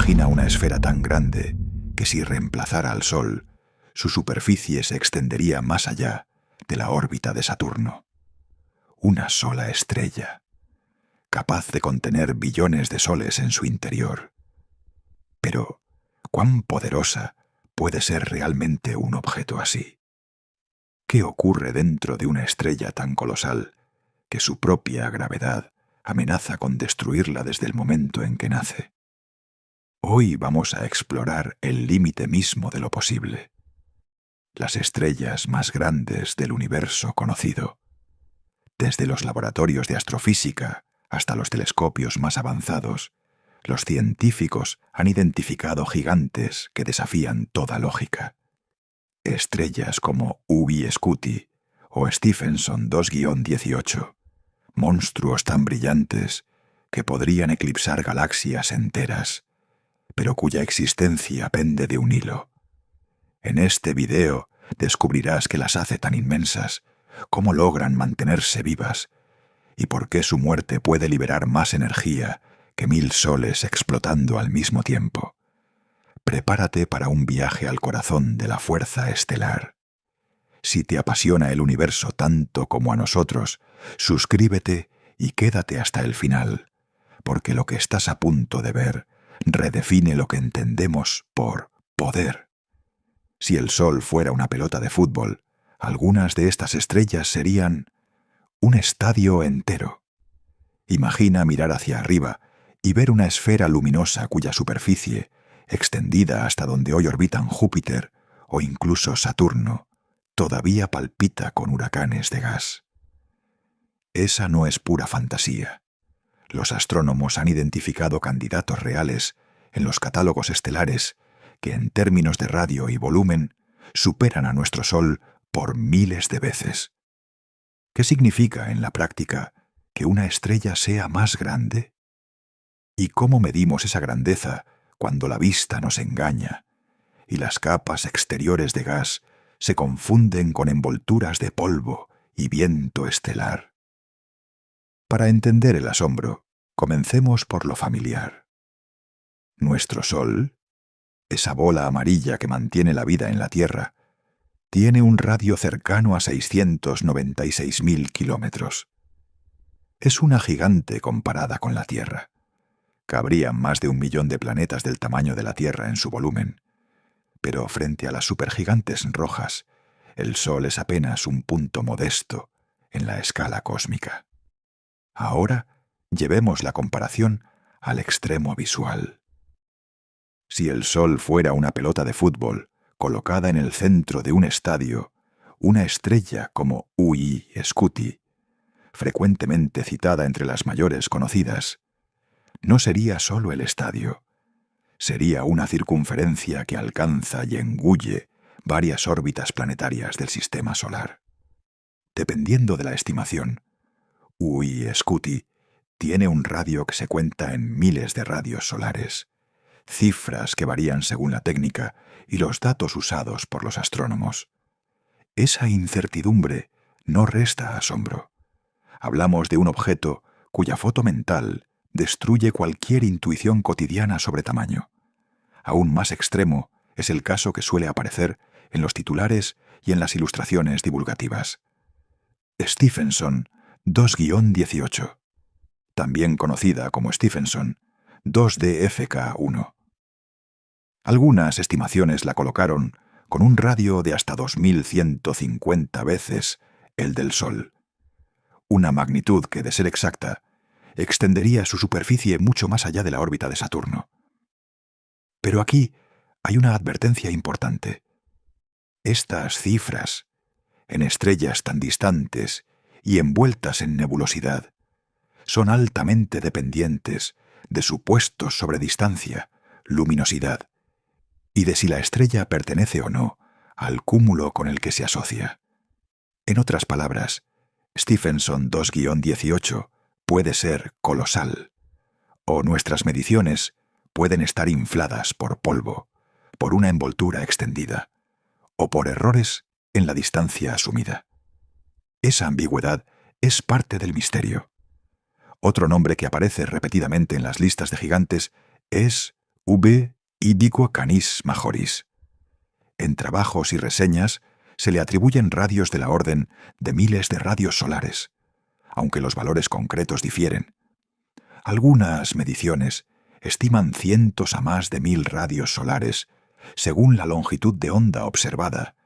Imagina una esfera tan grande que si reemplazara al Sol, su superficie se extendería más allá de la órbita de Saturno. Una sola estrella, capaz de contener billones de soles en su interior. Pero, ¿cuán poderosa puede ser realmente un objeto así? ¿Qué ocurre dentro de una estrella tan colosal que su propia gravedad amenaza con destruirla desde el momento en que nace? Hoy vamos a explorar el límite mismo de lo posible. Las estrellas más grandes del universo conocido. Desde los laboratorios de astrofísica hasta los telescopios más avanzados, los científicos han identificado gigantes que desafían toda lógica. Estrellas como Ubi Scuti o Stephenson 2-18, monstruos tan brillantes que podrían eclipsar galaxias enteras, pero cuya existencia pende de un hilo. En este video descubrirás qué las hace tan inmensas, cómo logran mantenerse vivas y por qué su muerte puede liberar más energía que 1000 soles explotando al mismo tiempo. Prepárate para un viaje al corazón de la fuerza estelar. Si te apasiona el universo tanto como a nosotros, suscríbete y quédate hasta el final, porque lo que estás a punto de ver redefine lo que entendemos por poder. Si el Sol fuera una pelota de fútbol, algunas de estas estrellas serían un estadio entero. Imagina mirar hacia arriba y ver una esfera luminosa cuya superficie, extendida hasta donde hoy orbitan Júpiter o incluso Saturno, todavía palpita con huracanes de gas. Esa no es pura fantasía. Los astrónomos han identificado candidatos reales en los catálogos estelares que en términos de radio y volumen superan a nuestro Sol por miles de veces. ¿Qué significa en la práctica que una estrella sea más grande? ¿Y cómo medimos esa grandeza cuando la vista nos engaña y las capas exteriores de gas se confunden con envolturas de polvo y viento estelar? Para entender el asombro, comencemos por lo familiar. Nuestro Sol, esa bola amarilla que mantiene la vida en la Tierra, tiene un radio cercano a 696.000 kilómetros. Es una gigante comparada con la Tierra. Cabrían más de 1 millón de planetas del tamaño de la Tierra en su volumen. Pero frente a las supergigantes rojas, el Sol es apenas un punto modesto en la escala cósmica. Ahora, llevemos la comparación al extremo visual. Si el Sol fuera una pelota de fútbol colocada en el centro de un estadio, una estrella como Ui Scuti, frecuentemente citada entre las mayores conocidas, no sería solo el estadio, sería una circunferencia que alcanza y engulle varias órbitas planetarias del sistema solar. Dependiendo de la estimación, Ui Scuti tiene un radio que se cuenta en miles de radios solares, cifras que varían según la técnica y los datos usados por los astrónomos. Esa incertidumbre no resta asombro. Hablamos de un objeto cuya foto mental destruye cualquier intuición cotidiana sobre tamaño. Aún más extremo es el caso que suele aparecer en los titulares y en las ilustraciones divulgativas. Stephenson 2-18, también conocida como Stephenson 2DFK1. Algunas estimaciones la colocaron con un radio de hasta 2150 veces el del Sol, una magnitud que, de ser exacta, extendería su superficie mucho más allá de la órbita de Saturno. Pero aquí hay una advertencia importante. Estas cifras, en estrellas tan distantes y envueltas en nebulosidad, son altamente dependientes de supuestos sobre distancia, luminosidad, y de si la estrella pertenece o no al cúmulo con el que se asocia. En otras palabras, Stephenson 2-18 puede ser colosal, o nuestras mediciones pueden estar infladas por polvo, por una envoltura extendida, o por errores en la distancia asumida. Esa ambigüedad es parte del misterio. Otro nombre que aparece repetidamente en las listas de gigantes es V. Idiqua canis majoris. En trabajos y reseñas se le atribuyen radios de la orden de miles de radios solares, aunque los valores concretos difieren. Algunas mediciones estiman cientos a más de 1000 radios solares, según la longitud de onda observada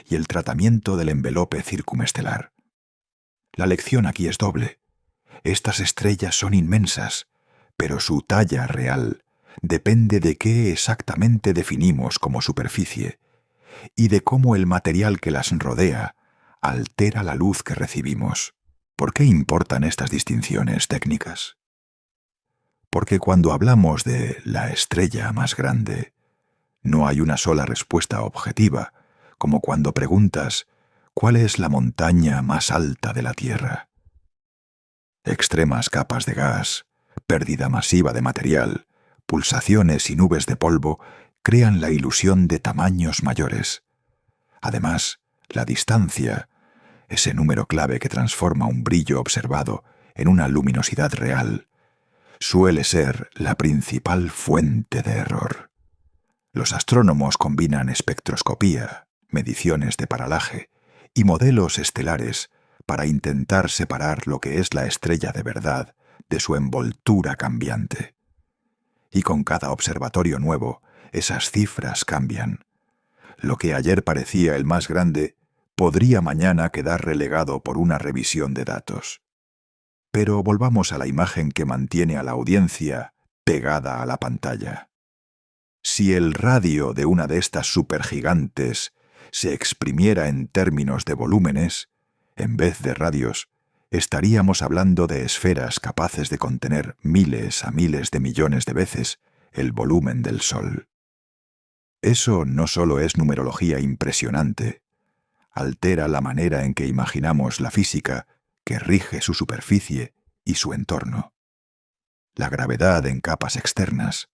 y el tratamiento del envelope circumestelar. La lección aquí es doble. Estas estrellas son inmensas, pero su talla real depende de qué exactamente definimos como superficie y de cómo el material que las rodea altera la luz que recibimos. ¿Por qué importan estas distinciones técnicas? Porque cuando hablamos de la estrella más grande, no hay una sola respuesta objetiva, como cuando preguntas ¿cuál es la montaña más alta de la Tierra? Extremas capas de gas, pérdida masiva de material, pulsaciones y nubes de polvo crean la ilusión de tamaños mayores. Además, la distancia, ese número clave que transforma un brillo observado en una luminosidad real, suele ser la principal fuente de error. Los astrónomos combinan espectroscopía, mediciones de paralaje y modelos estelares para intentar separar lo que es la estrella de verdad de su envoltura cambiante. Y con cada observatorio nuevo, esas cifras cambian. Lo que ayer parecía el más grande podría mañana quedar relegado por una revisión de datos. Pero volvamos a la imagen que mantiene a la audiencia pegada a la pantalla. Si el radio de una de estas supergigantes se exprimiera en términos de volúmenes, en vez de radios, estaríamos hablando de esferas capaces de contener miles a miles de millones de veces el volumen del Sol. Eso no solo es numerología impresionante, altera la manera en que imaginamos la física que rige su superficie y su entorno. La gravedad en capas externas,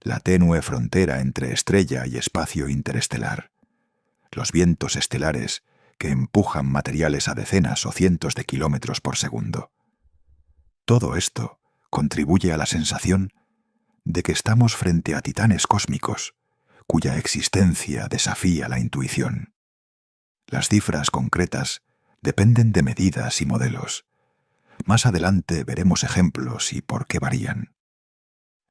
la tenue frontera entre estrella y espacio interestelar, los vientos estelares que empujan materiales a decenas o cientos de kilómetros por segundo. Todo esto contribuye a la sensación de que estamos frente a titanes cósmicos, cuya existencia desafía la intuición. Las cifras concretas dependen de medidas y modelos. Más adelante veremos ejemplos y por qué varían.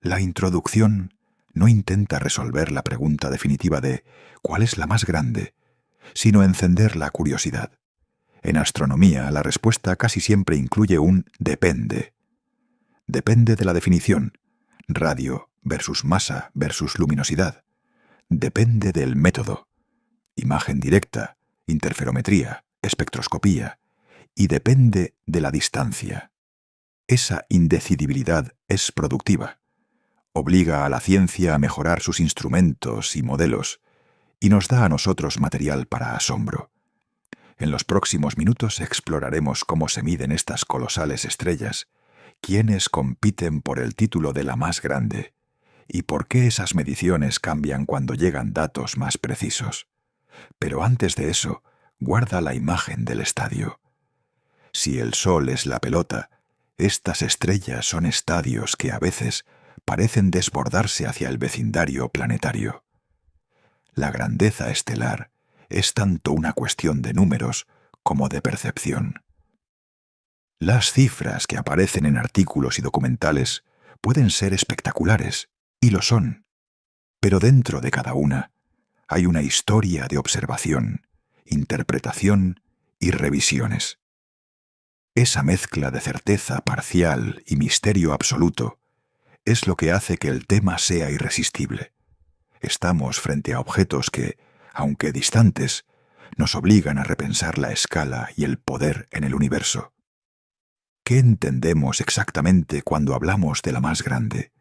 La introducción no intenta resolver la pregunta definitiva de ¿cuál es la más grande?, sino encender la curiosidad. En astronomía, la respuesta casi siempre incluye un depende. Depende de la definición, radio versus masa versus luminosidad. Depende del método, imagen directa, interferometría, espectroscopía, y depende de la distancia. Esa indecidibilidad es productiva. Obliga a la ciencia a mejorar sus instrumentos y modelos, y nos da a nosotros material para asombro. En los próximos minutos exploraremos cómo se miden estas colosales estrellas, quiénes compiten por el título de la más grande, y por qué esas mediciones cambian cuando llegan datos más precisos. Pero antes de eso, guarda la imagen del estadio. Si el Sol es la pelota, estas estrellas son estadios que a veces parecen desbordarse hacia el vecindario planetario. La grandeza estelar es tanto una cuestión de números como de percepción. Las cifras que aparecen en artículos y documentales pueden ser espectaculares, y lo son, pero dentro de cada una hay una historia de observación, interpretación y revisiones. Esa mezcla de certeza parcial y misterio absoluto es lo que hace que el tema sea irresistible. Estamos frente a objetos que, aunque distantes, nos obligan a repensar la escala y el poder en el universo. ¿Qué entendemos exactamente cuando hablamos de la más grande?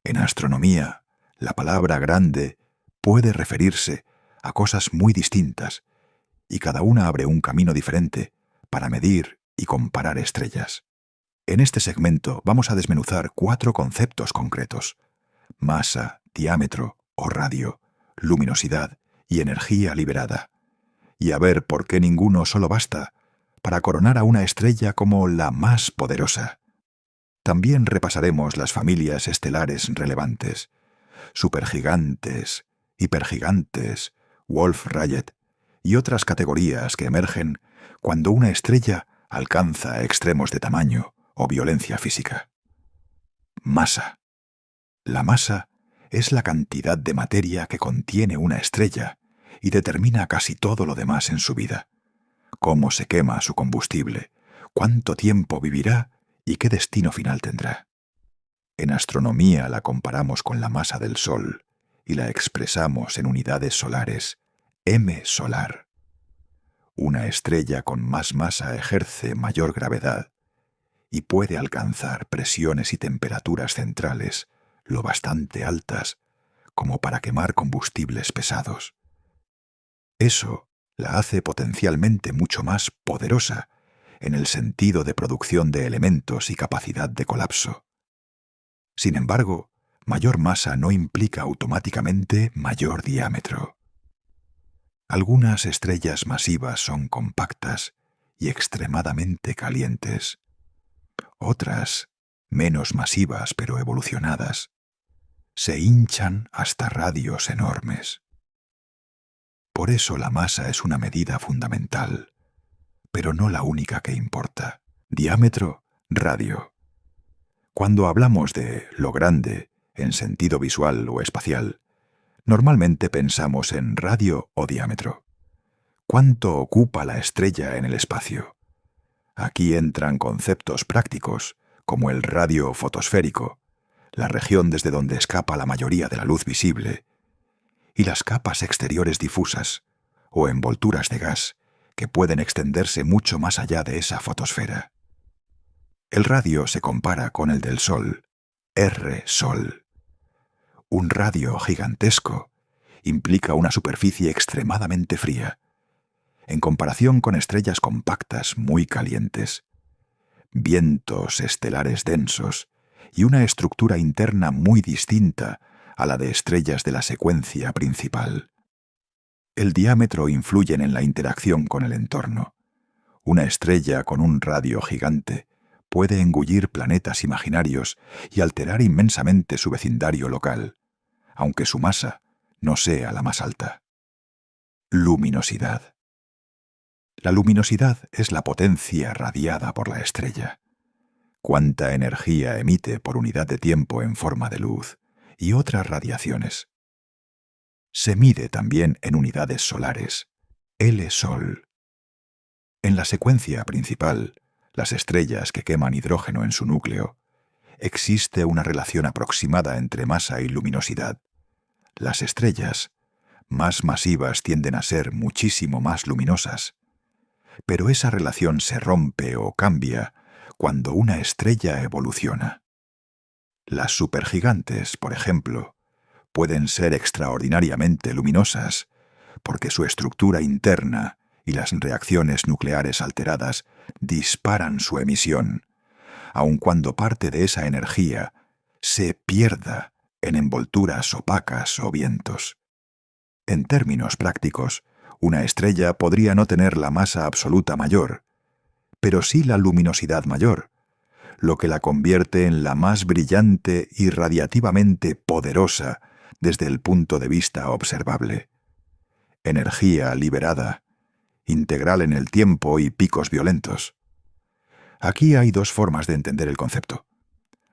En astronomía, la palabra grande puede referirse a cosas muy distintas, y cada una abre un camino diferente para medir y comparar estrellas. En este segmento vamos a desmenuzar 4 conceptos concretos: masa, diámetro o radio, luminosidad y energía liberada, y a ver por qué ninguno solo basta para coronar a una estrella como la más poderosa. También repasaremos las familias estelares relevantes, supergigantes, hipergigantes, Wolf-Rayet y otras categorías que emergen cuando una estrella alcanza extremos de tamaño o violencia física. Masa. La masa es la cantidad de materia que contiene una estrella y determina casi todo lo demás en su vida. Cómo se quema su combustible, cuánto tiempo vivirá y qué destino final tendrá. En astronomía la comparamos con la masa del Sol y la expresamos en unidades solares, m solar. Una estrella con más masa ejerce mayor gravedad y puede alcanzar presiones y temperaturas centrales lo bastante altas como para quemar combustibles pesados. Eso la hace potencialmente mucho más poderosa en el sentido de producción de elementos y capacidad de colapso. Sin embargo, mayor masa no implica automáticamente mayor diámetro. Algunas estrellas masivas son compactas y extremadamente calientes. Otras, menos masivas pero evolucionadas, se hinchan hasta radios enormes. Por eso la masa es una medida fundamental, pero no la única que importa. Diámetro, radio. Cuando hablamos de lo grande, en sentido visual o espacial, normalmente pensamos en radio o diámetro. ¿Cuánto ocupa la estrella en el espacio? Aquí entran conceptos prácticos, como el radio fotosférico, la región desde donde escapa la mayoría de la luz visible, y las capas exteriores difusas, o envolturas de gas, que pueden extenderse mucho más allá de esa fotosfera. El radio se compara con el del Sol, R-Sol. Un radio gigantesco implica una superficie extremadamente fría, en comparación con estrellas compactas muy calientes, vientos estelares densos y una estructura interna muy distinta a la de estrellas de la secuencia principal. El diámetro influye en la interacción con el entorno. Una estrella con un radio gigante puede engullir planetas imaginarios y alterar inmensamente su vecindario local, aunque su masa no sea la más alta. Luminosidad. La luminosidad es la potencia radiada por la estrella. Cuánta energía emite por unidad de tiempo en forma de luz y otras radiaciones. Se mide también en unidades solares, L-Sol. En la secuencia principal, las estrellas que queman hidrógeno en su núcleo, existe una relación aproximada entre masa y luminosidad. Las estrellas más masivas tienden a ser muchísimo más luminosas, pero esa relación se rompe o cambia cuando una estrella evoluciona. Las supergigantes, por ejemplo, pueden ser extraordinariamente luminosas porque su estructura interna y las reacciones nucleares alteradas disparan su emisión, aun cuando parte de esa energía se pierda en envolturas opacas o vientos. En términos prácticos, una estrella podría no tener la masa absoluta mayor, pero sí la luminosidad mayor, lo que la convierte en la más brillante y radiativamente poderosa desde el punto de vista observable. Energía liberada, integral en el tiempo y picos violentos. Aquí hay dos formas de entender el concepto: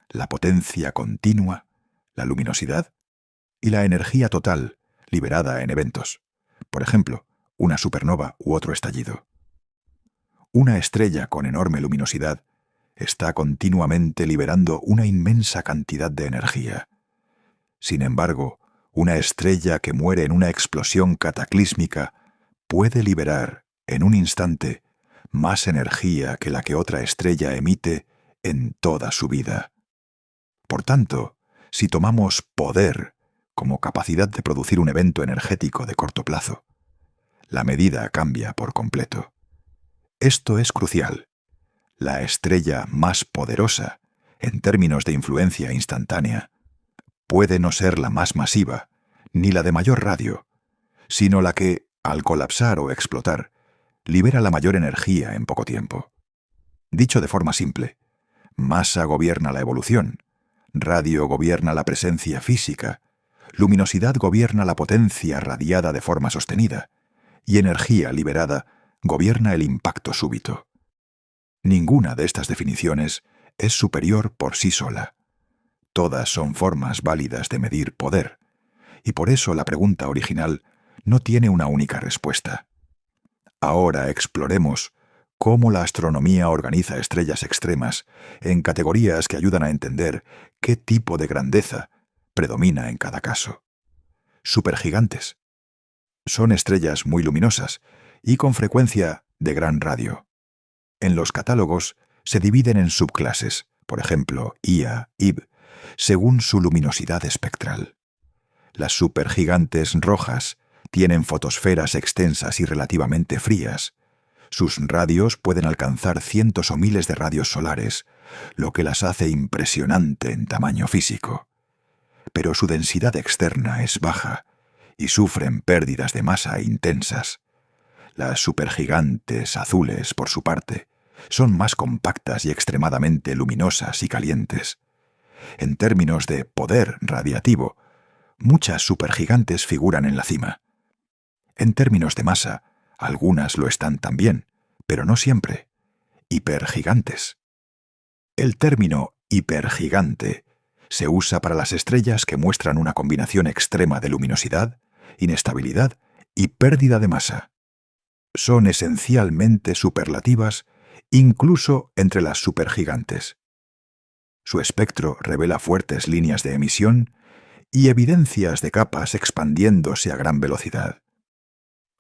la potencia continua, la luminosidad, y la energía total, liberada en eventos. Por ejemplo, una supernova u otro estallido. Una estrella con enorme luminosidad está continuamente liberando una inmensa cantidad de energía. Sin embargo, una estrella que muere en una explosión cataclísmica puede liberar, en un instante, más energía que la que otra estrella emite en toda su vida. Por tanto, si tomamos poder como capacidad de producir un evento energético de corto plazo, la medida cambia por completo. Esto es crucial. La estrella más poderosa, en términos de influencia instantánea, puede no ser la más masiva, ni la de mayor radio, sino la que, al colapsar o explotar, libera la mayor energía en poco tiempo. Dicho de forma simple, masa gobierna la evolución, radio gobierna la presencia física, luminosidad gobierna la potencia radiada de forma sostenida, y energía liberada gobierna el impacto súbito. Ninguna de estas definiciones es superior por sí sola. Todas son formas válidas de medir poder, y por eso la pregunta original no tiene una única respuesta. Ahora exploremos cómo la astronomía organiza estrellas extremas en categorías que ayudan a entender qué tipo de grandeza predomina en cada caso. Supergigantes. Son estrellas muy luminosas y con frecuencia de gran radio. En los catálogos se dividen en subclases, por ejemplo, Ia, Ib, según su luminosidad espectral. Las supergigantes rojas tienen fotosferas extensas y relativamente frías. Sus radios pueden alcanzar cientos o miles de radios solares, lo que las hace impresionante en tamaño físico. Pero su densidad externa es baja y sufren pérdidas de masa intensas. Las supergigantes azules, por su parte, son más compactas y extremadamente luminosas y calientes. En términos de poder radiativo, muchas supergigantes figuran en la cima. En términos de masa, algunas lo están también, pero no siempre. Hipergigantes. El término hipergigante se usa para las estrellas que muestran una combinación extrema de luminosidad, inestabilidad y pérdida de masa. Son esencialmente superlativas incluso entre las supergigantes. Su espectro revela fuertes líneas de emisión y evidencias de capas expandiéndose a gran velocidad.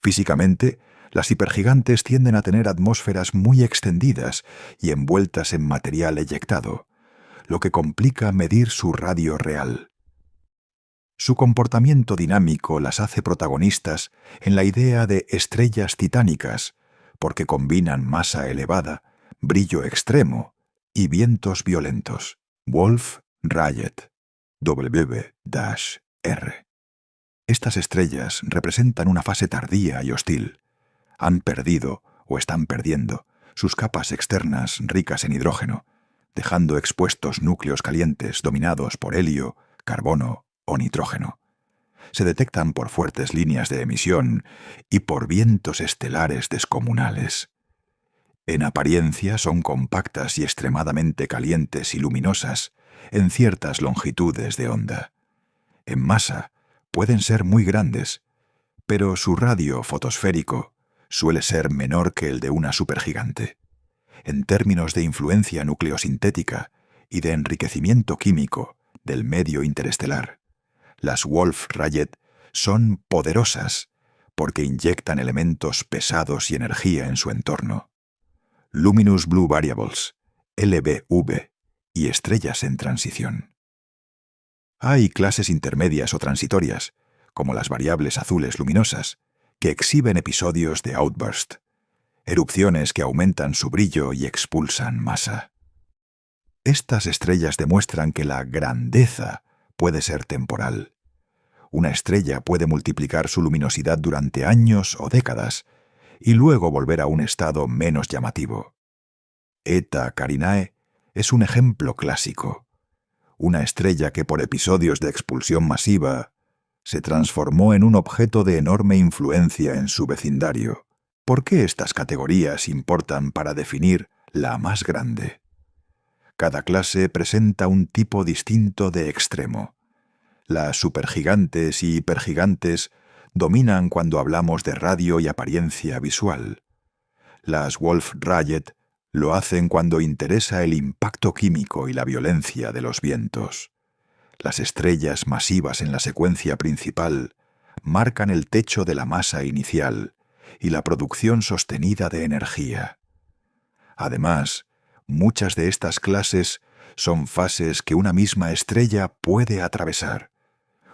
Físicamente, las hipergigantes tienden a tener atmósferas muy extendidas y envueltas en material eyectado, lo que complica medir su radio real. Su comportamiento dinámico las hace protagonistas en la idea de estrellas titánicas, porque combinan masa elevada, brillo extremo y vientos violentos. Wolf-Rayet, W-R. Estas estrellas representan una fase tardía y hostil. Han perdido, o están perdiendo, sus capas externas ricas en hidrógeno, dejando expuestos núcleos calientes dominados por helio, carbono o nitrógeno. Se detectan por fuertes líneas de emisión y por vientos estelares descomunales. En apariencia son compactas y extremadamente calientes y luminosas en ciertas longitudes de onda. En masa pueden ser muy grandes, pero su radio fotosférico suele ser menor que el de una supergigante. En términos de influencia nucleosintética y de enriquecimiento químico del medio interestelar, las Wolf-Rayet son poderosas porque inyectan elementos pesados y energía en su entorno. Luminous Blue Variables, LBV, y estrellas en transición. Hay clases intermedias o transitorias, como las variables azules luminosas, que exhiben episodios de outburst, erupciones que aumentan su brillo y expulsan masa. Estas estrellas demuestran que la grandeza puede ser temporal. Una estrella puede multiplicar su luminosidad durante años o décadas y luego volver a un estado menos llamativo. Eta Carinae es un ejemplo clásico. Una estrella que por episodios de expulsión masiva se transformó en un objeto de enorme influencia en su vecindario. ¿Por qué estas categorías importan para definir la más grande? Cada clase presenta un tipo distinto de extremo. Las supergigantes y hipergigantes dominan cuando hablamos de radio y apariencia visual. Las Wolf-Rayet lo hacen cuando interesa el impacto químico y la violencia de los vientos. Las estrellas masivas en la secuencia principal marcan el techo de la masa inicial y la producción sostenida de energía. Además, muchas de estas clases son fases que una misma estrella puede atravesar.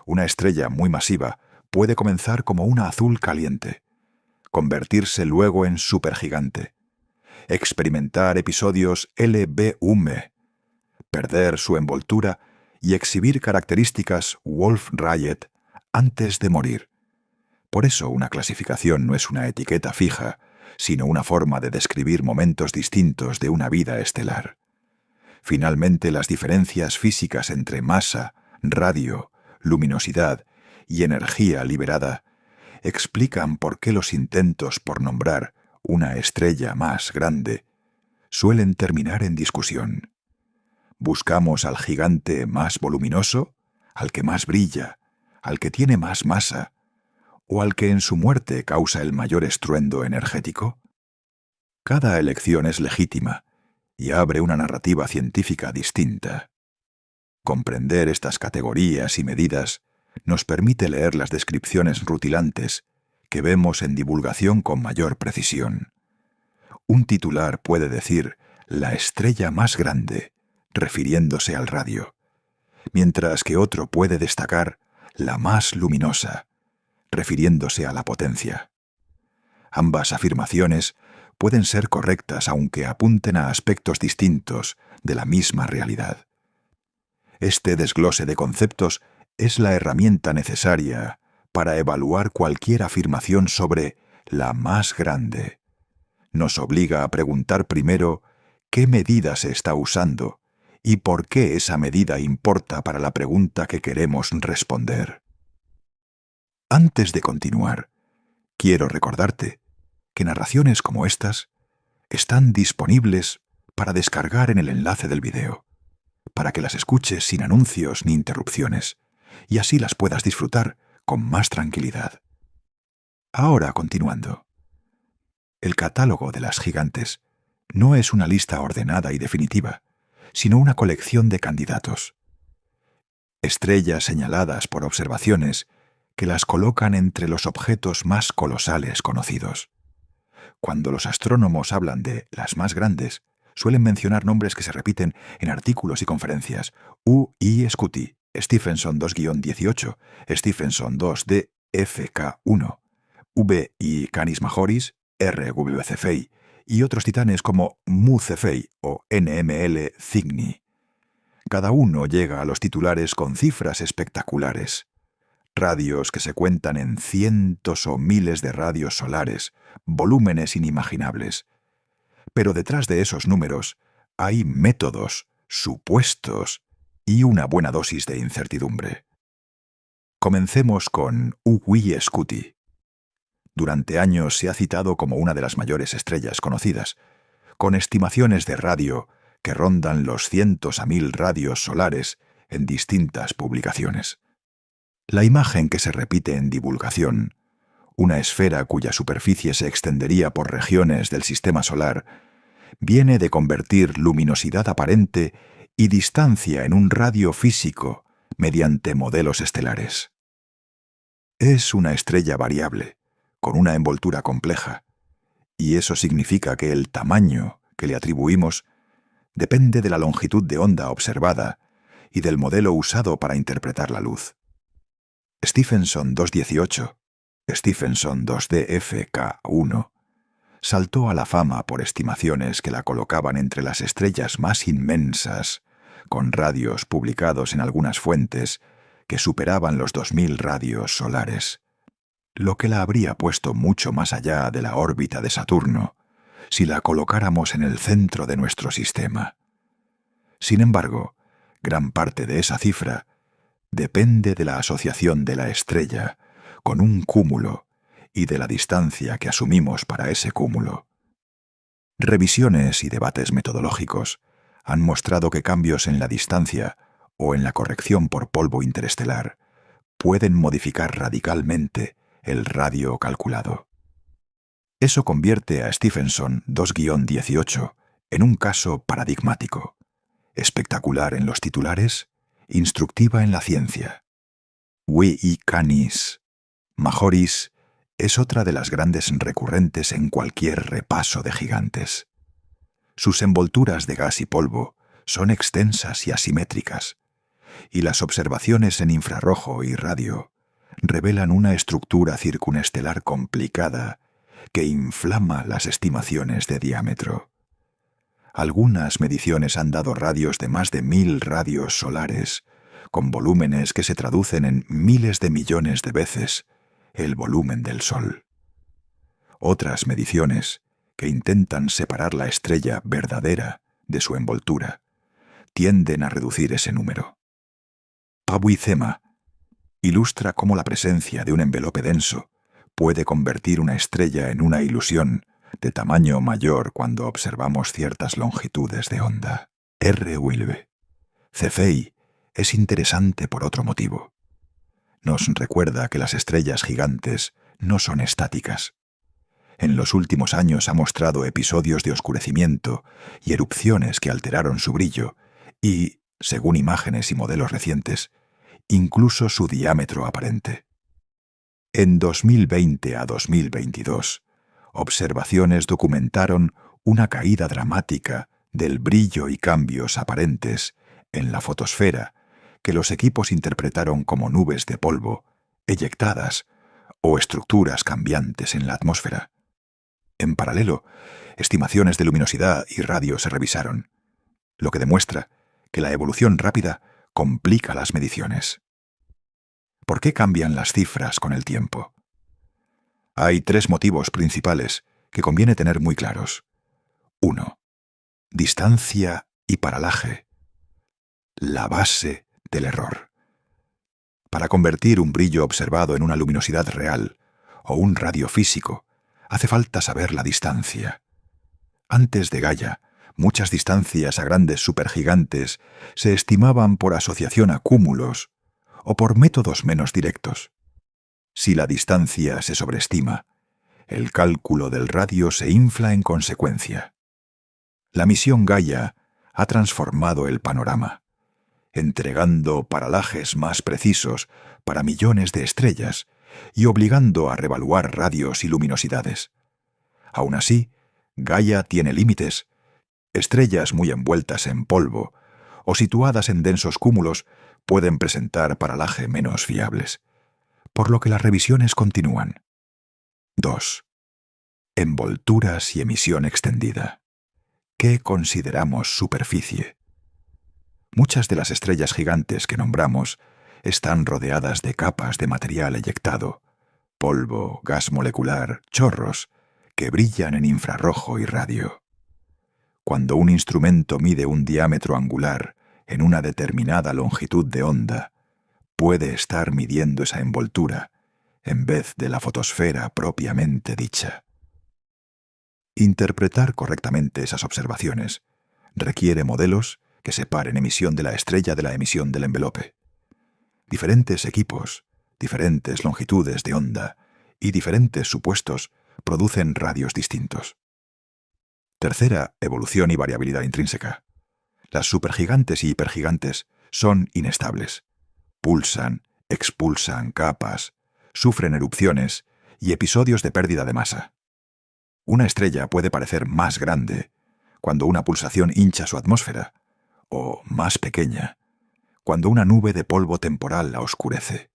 Una estrella muy masiva puede comenzar como una azul caliente, convertirse luego en supergigante, experimentar episodios LBV, perder su envoltura y exhibir características Wolf-Rayet antes de morir. Por eso una clasificación no es una etiqueta fija, sino una forma de describir momentos distintos de una vida estelar. Finalmente, las diferencias físicas entre masa, radio, luminosidad y energía liberada explican por qué los intentos por nombrar una estrella más grande suelen terminar en discusión. ¿Buscamos al gigante más voluminoso, al que más brilla, al que tiene más masa, o al que en su muerte causa el mayor estruendo energético? Cada elección es legítima y abre una narrativa científica distinta. Comprender estas categorías y medidas nos permite leer las descripciones rutilantes que vemos en divulgación con mayor precisión. Un titular puede decir «la estrella más grande», refiriéndose al radio, mientras que otro puede destacar «la más luminosa», refiriéndose a la potencia. Ambas afirmaciones pueden ser correctas aunque apunten a aspectos distintos de la misma realidad. Este desglose de conceptos es la herramienta necesaria para evaluar cualquier afirmación sobre la más grande. Nos obliga a preguntar primero qué medida se está usando y por qué esa medida importa para la pregunta que queremos responder. Antes de continuar, quiero recordarte que narraciones como estas están disponibles para descargar en el enlace del video, para que las escuches sin anuncios ni interrupciones, y así las puedas disfrutar con más tranquilidad. Ahora, continuando. El catálogo de las gigantes no es una lista ordenada y definitiva, sino una colección de candidatos. Estrellas señaladas por observaciones que las colocan entre los objetos más colosales conocidos. Cuando los astrónomos hablan de las más grandes, suelen mencionar nombres que se repiten en artículos y conferencias. U. I. Scuti, Stephenson 2-18, Stephenson 2-DFK1, V. I. Canis Majoris, R. Cephei, y otros titanes como Mu Cephei o NML Cygni. Cada uno llega a los titulares con cifras espectaculares. Radios que se cuentan en cientos o miles de radios solares, volúmenes inimaginables. Pero detrás de esos números hay métodos, supuestos y una buena dosis de incertidumbre. Comencemos con U.I. Scuti. Durante años se ha citado como una de las mayores estrellas conocidas, con estimaciones de radio que rondan los cientos a 1000 radios solares en distintas publicaciones. La imagen que se repite en divulgación, una esfera cuya superficie se extendería por regiones del sistema solar, viene de convertir luminosidad aparente y distancia en un radio físico mediante modelos estelares. Es una estrella variable, con una envoltura compleja, y eso significa que el tamaño que le atribuimos depende de la longitud de onda observada y del modelo usado para interpretar la luz. Stephenson 2-18, Stephenson 2-DFK1, saltó a la fama por estimaciones que la colocaban entre las estrellas más inmensas, con radios publicados en algunas fuentes que superaban los 2000 radios solares, lo que la habría puesto mucho más allá de la órbita de Saturno si la colocáramos en el centro de nuestro sistema. Sin embargo, gran parte de esa cifra depende de la asociación de la estrella con un cúmulo y de la distancia que asumimos para ese cúmulo. Revisiones y debates metodológicos han mostrado que cambios en la distancia o en la corrección por polvo interestelar pueden modificar radicalmente el radio calculado. Eso convierte a Stephenson 2-18 en un caso paradigmático, espectacular en los titulares, instructiva en la ciencia. V. I. Canis Majoris es otra de las grandes recurrentes en cualquier repaso de gigantes. Sus envolturas de gas y polvo son extensas y asimétricas, y las observaciones en infrarrojo y radio revelan una estructura circunestelar complicada que inflama las estimaciones de diámetro. Algunas mediciones han dado radios de más de 1000 radios solares, con volúmenes que se traducen en miles de millones de veces el volumen del Sol. Otras mediciones, que intentan separar la estrella verdadera de su envoltura, tienden a reducir ese número. Pabuicema Ilustra cómo la presencia de un envelope denso puede convertir una estrella en una ilusión de tamaño mayor cuando observamos ciertas longitudes de onda. R. Wilbe. Cefei es interesante por otro motivo. Nos recuerda que las estrellas gigantes no son estáticas. En los últimos años ha mostrado episodios de oscurecimiento y erupciones que alteraron su brillo y, según imágenes y modelos recientes, incluso su diámetro aparente. En 2020 a 2022, observaciones documentaron una caída dramática del brillo y cambios aparentes en la fotosfera que los equipos interpretaron como nubes de polvo, eyectadas o estructuras cambiantes en la atmósfera. En paralelo, estimaciones de luminosidad y radio se revisaron, lo que demuestra que la evolución rápida complica las mediciones. ¿Por qué cambian las cifras con el tiempo? Hay 3 motivos principales que conviene tener muy claros. 1. Distancia y paralaje. La base del error. Para convertir un brillo observado en una luminosidad real o un radio físico, hace falta saber la distancia. Antes de Gaia, muchas distancias a grandes supergigantes se estimaban por asociación a cúmulos o por métodos menos directos. Si la distancia se sobreestima, el cálculo del radio se infla en consecuencia. La misión Gaia ha transformado el panorama, entregando paralajes más precisos para millones de estrellas y obligando a revaluar radios y luminosidades. Aún así, Gaia tiene límites. Estrellas muy envueltas en polvo o situadas en densos cúmulos pueden presentar paralaje menos fiables, por lo que las revisiones continúan. 2. Envolturas y emisión extendida. ¿Qué consideramos superficie? Muchas de las estrellas gigantes que nombramos están rodeadas de capas de material eyectado, polvo, gas molecular, chorros, que brillan en infrarrojo y radio. Cuando un instrumento mide un diámetro angular en una determinada longitud de onda, puede estar midiendo esa envoltura en vez de la fotosfera propiamente dicha. Interpretar correctamente esas observaciones requiere modelos que separen emisión de la estrella de la emisión del envelope. Diferentes equipos, diferentes longitudes de onda y diferentes supuestos producen radios distintos. Tercera, evolución y variabilidad intrínseca. Las supergigantes y hipergigantes son inestables. Pulsan, expulsan capas, sufren erupciones y episodios de pérdida de masa. Una estrella puede parecer más grande cuando una pulsación hincha su atmósfera, o más pequeña cuando una nube de polvo temporal la oscurece.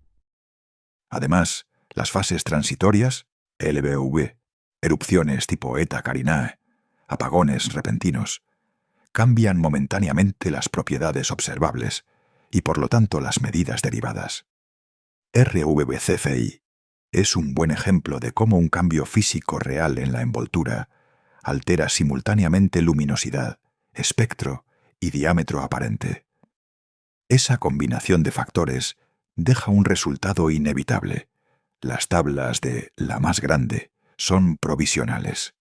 Además, las fases transitorias, LBV, erupciones tipo Eta Carinae, apagones repentinos, cambian momentáneamente las propiedades observables y por lo tanto las medidas derivadas. RVBCFI es un buen ejemplo de cómo un cambio físico real en la envoltura altera simultáneamente luminosidad, espectro y diámetro aparente. Esa combinación de factores deja un resultado inevitable. Las tablas de la más grande son provisionales.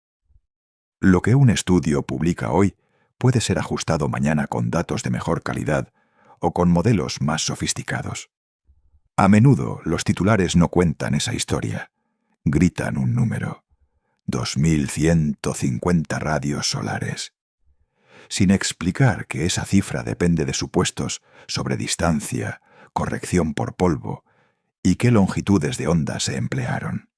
Lo que un estudio publica hoy puede ser ajustado mañana con datos de mejor calidad o con modelos más sofisticados. A menudo los titulares no cuentan esa historia. Gritan un número: 2150 radios solares, sin explicar que esa cifra depende de supuestos sobre distancia, corrección por polvo y qué longitudes de onda se emplearon.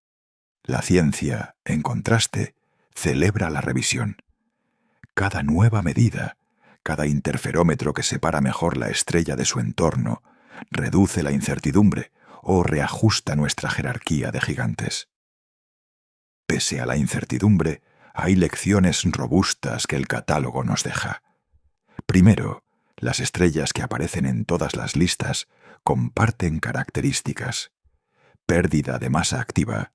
La ciencia, en contraste, celebra la revisión. Cada nueva medida, cada interferómetro que separa mejor la estrella de su entorno, reduce la incertidumbre o reajusta nuestra jerarquía de gigantes. Pese a la incertidumbre, hay lecciones robustas que el catálogo nos deja. Primero, las estrellas que aparecen en todas las listas comparten características: pérdida de masa activa,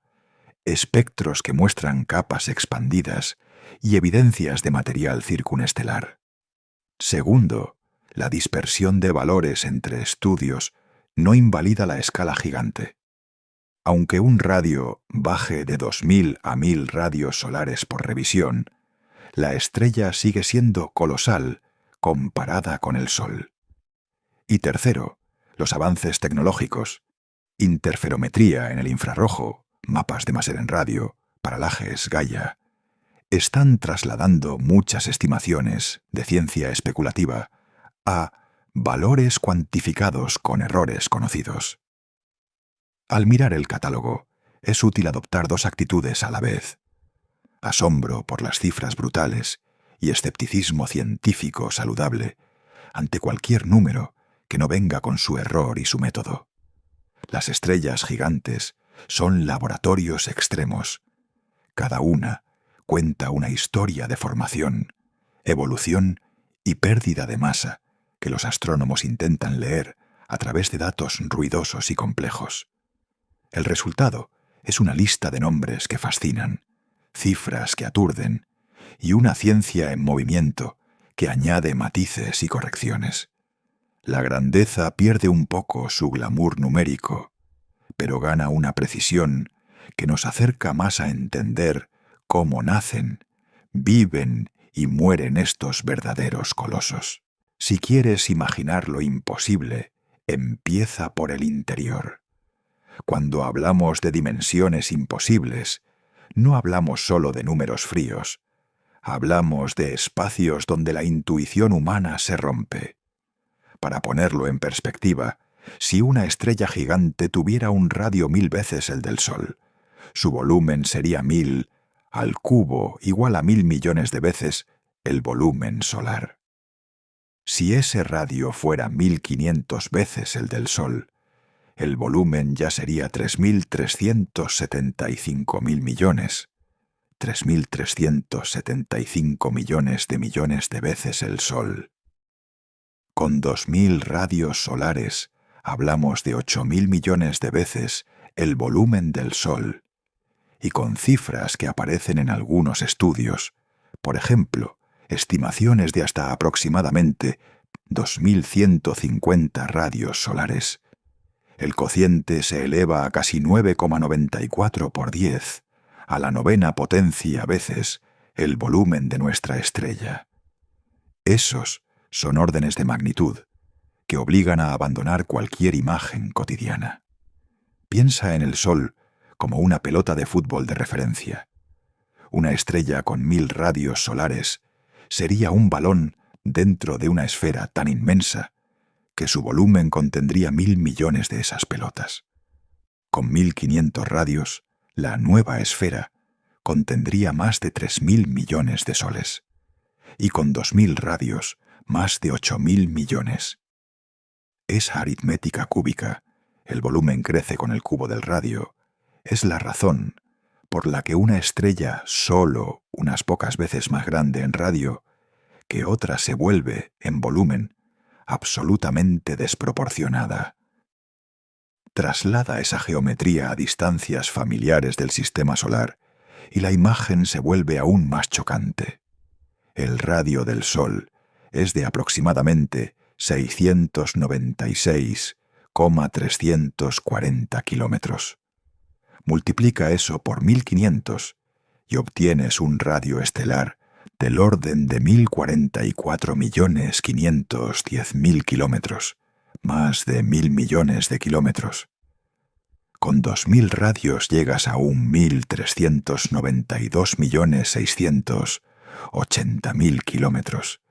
espectros que muestran capas expandidas y evidencias de material circunestelar. Segundo, la dispersión de valores entre estudios no invalida la escala gigante. Aunque un radio baje de 2000 a 1000 radios solares por revisión, la estrella sigue siendo colosal comparada con el Sol. Y tercero, los avances tecnológicos, interferometría en el infrarrojo, mapas de Maser en radio, paralajes Gaia, están trasladando muchas estimaciones de ciencia especulativa a valores cuantificados con errores conocidos. Al mirar el catálogo, es útil adoptar dos actitudes a la vez: asombro por las cifras brutales y escepticismo científico saludable ante cualquier número que no venga con su error y su método. Las estrellas gigantes son laboratorios extremos. Cada una cuenta una historia de formación, evolución y pérdida de masa que los astrónomos intentan leer a través de datos ruidosos y complejos. El resultado es una lista de nombres que fascinan, cifras que aturden y una ciencia en movimiento que añade matices y correcciones. La grandeza pierde un poco su glamour numérico, pero gana una precisión que nos acerca más a entender cómo nacen, viven y mueren estos verdaderos colosos. Si quieres imaginar lo imposible, empieza por el interior. Cuando hablamos de dimensiones imposibles, no hablamos solo de números fríos, hablamos de espacios donde la intuición humana se rompe. Para ponerlo en perspectiva, si una estrella gigante tuviera un radio 1000 veces el del Sol, su volumen sería 1000 al cubo igual a 1000 millones de veces el volumen solar. Si ese radio fuera 1500 veces el del Sol, el volumen ya sería 3.375.000 millones. 3.375 millones de veces el Sol. Con 2000 radios solares hablamos de 8.000 millones de veces el volumen del Sol. Y con cifras que aparecen en algunos estudios, por ejemplo, estimaciones de hasta aproximadamente 2.150 radios solares, el cociente se eleva a casi 9,94 por 10, a la 9ª potencia veces el volumen de nuestra estrella. Esos son órdenes de magnitud que obligan a abandonar cualquier imagen cotidiana. Piensa en el Sol como una pelota de fútbol de referencia. Una estrella con 1000 radios solares sería un balón dentro de una esfera tan inmensa que su volumen contendría 1000 millones de esas pelotas. Con 1500 radios, la nueva esfera contendría más de 3000 millones de soles. Y con 2000 radios, más de 8000 millones. Esa aritmética cúbica, el volumen crece con el cubo del radio, es la razón por la que una estrella solo unas pocas veces más grande en radio que otra se vuelve, en volumen, absolutamente desproporcionada. Traslada esa geometría a distancias familiares del sistema solar y la imagen se vuelve aún más chocante. El radio del Sol es de aproximadamente 696,340 kilómetros. Multiplica eso por 1500 y obtienes un radio estelar del orden de 1044.510.000 kilómetros, más de 1000 millones de kilómetros. Con 2000 radios llegas a 1.392.680.000 kilómetros.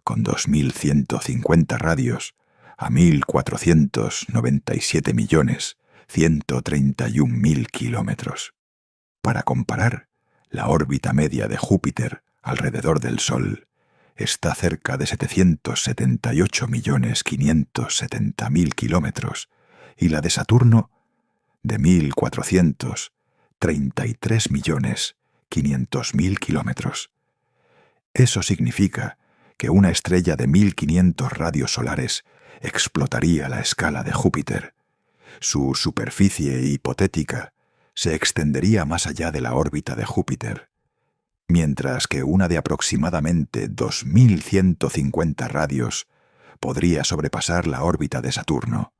Con 2150 radios a 1.497.131.000 kilómetros. Para comparar, la órbita media de Júpiter alrededor del Sol está cerca de 778.570.000 kilómetros y la de Saturno de 1.433.500.000 kilómetros. Eso significa que una estrella de 1500 radios solares explotaría la escala de Júpiter. Su superficie hipotética se extendería más allá de la órbita de Júpiter, mientras que una de aproximadamente 2150 radios podría sobrepasar la órbita de Saturno.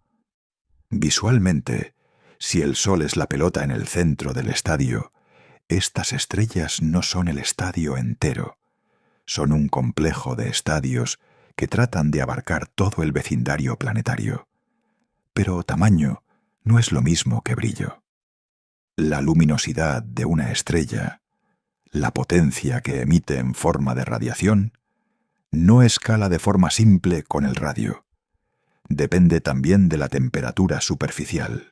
Visualmente, si el Sol es la pelota en el centro del estadio, estas estrellas no son el estadio entero. Son un complejo de estadios que tratan de abarcar todo el vecindario planetario. Pero tamaño no es lo mismo que brillo. La luminosidad de una estrella, la potencia que emite en forma de radiación, no escala de forma simple con el radio. Depende también de la temperatura superficial.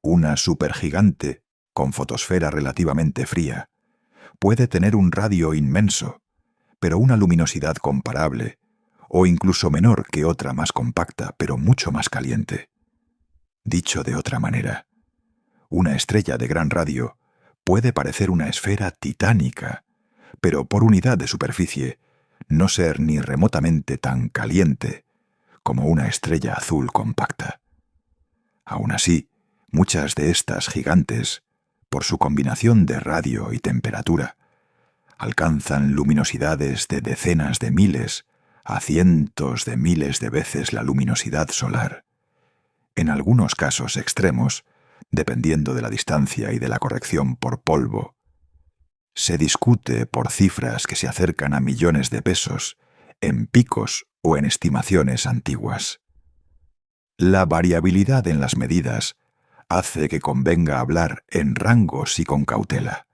Una supergigante, con fotosfera relativamente fría, puede tener un radio inmenso, pero una luminosidad comparable, o incluso menor que otra más compacta, pero mucho más caliente. Dicho de otra manera, una estrella de gran radio puede parecer una esfera titánica, pero por unidad de superficie no ser ni remotamente tan caliente como una estrella azul compacta. Aún así, muchas de estas gigantes, por su combinación de radio y temperatura, alcanzan luminosidades de decenas de miles a cientos de miles de veces la luminosidad solar. En algunos casos extremos, dependiendo de la distancia y de la corrección por polvo, se discute por cifras que se acercan a millones de pesos, en picos o en estimaciones antiguas. La variabilidad en las medidas hace que convenga hablar en rangos y con cautela.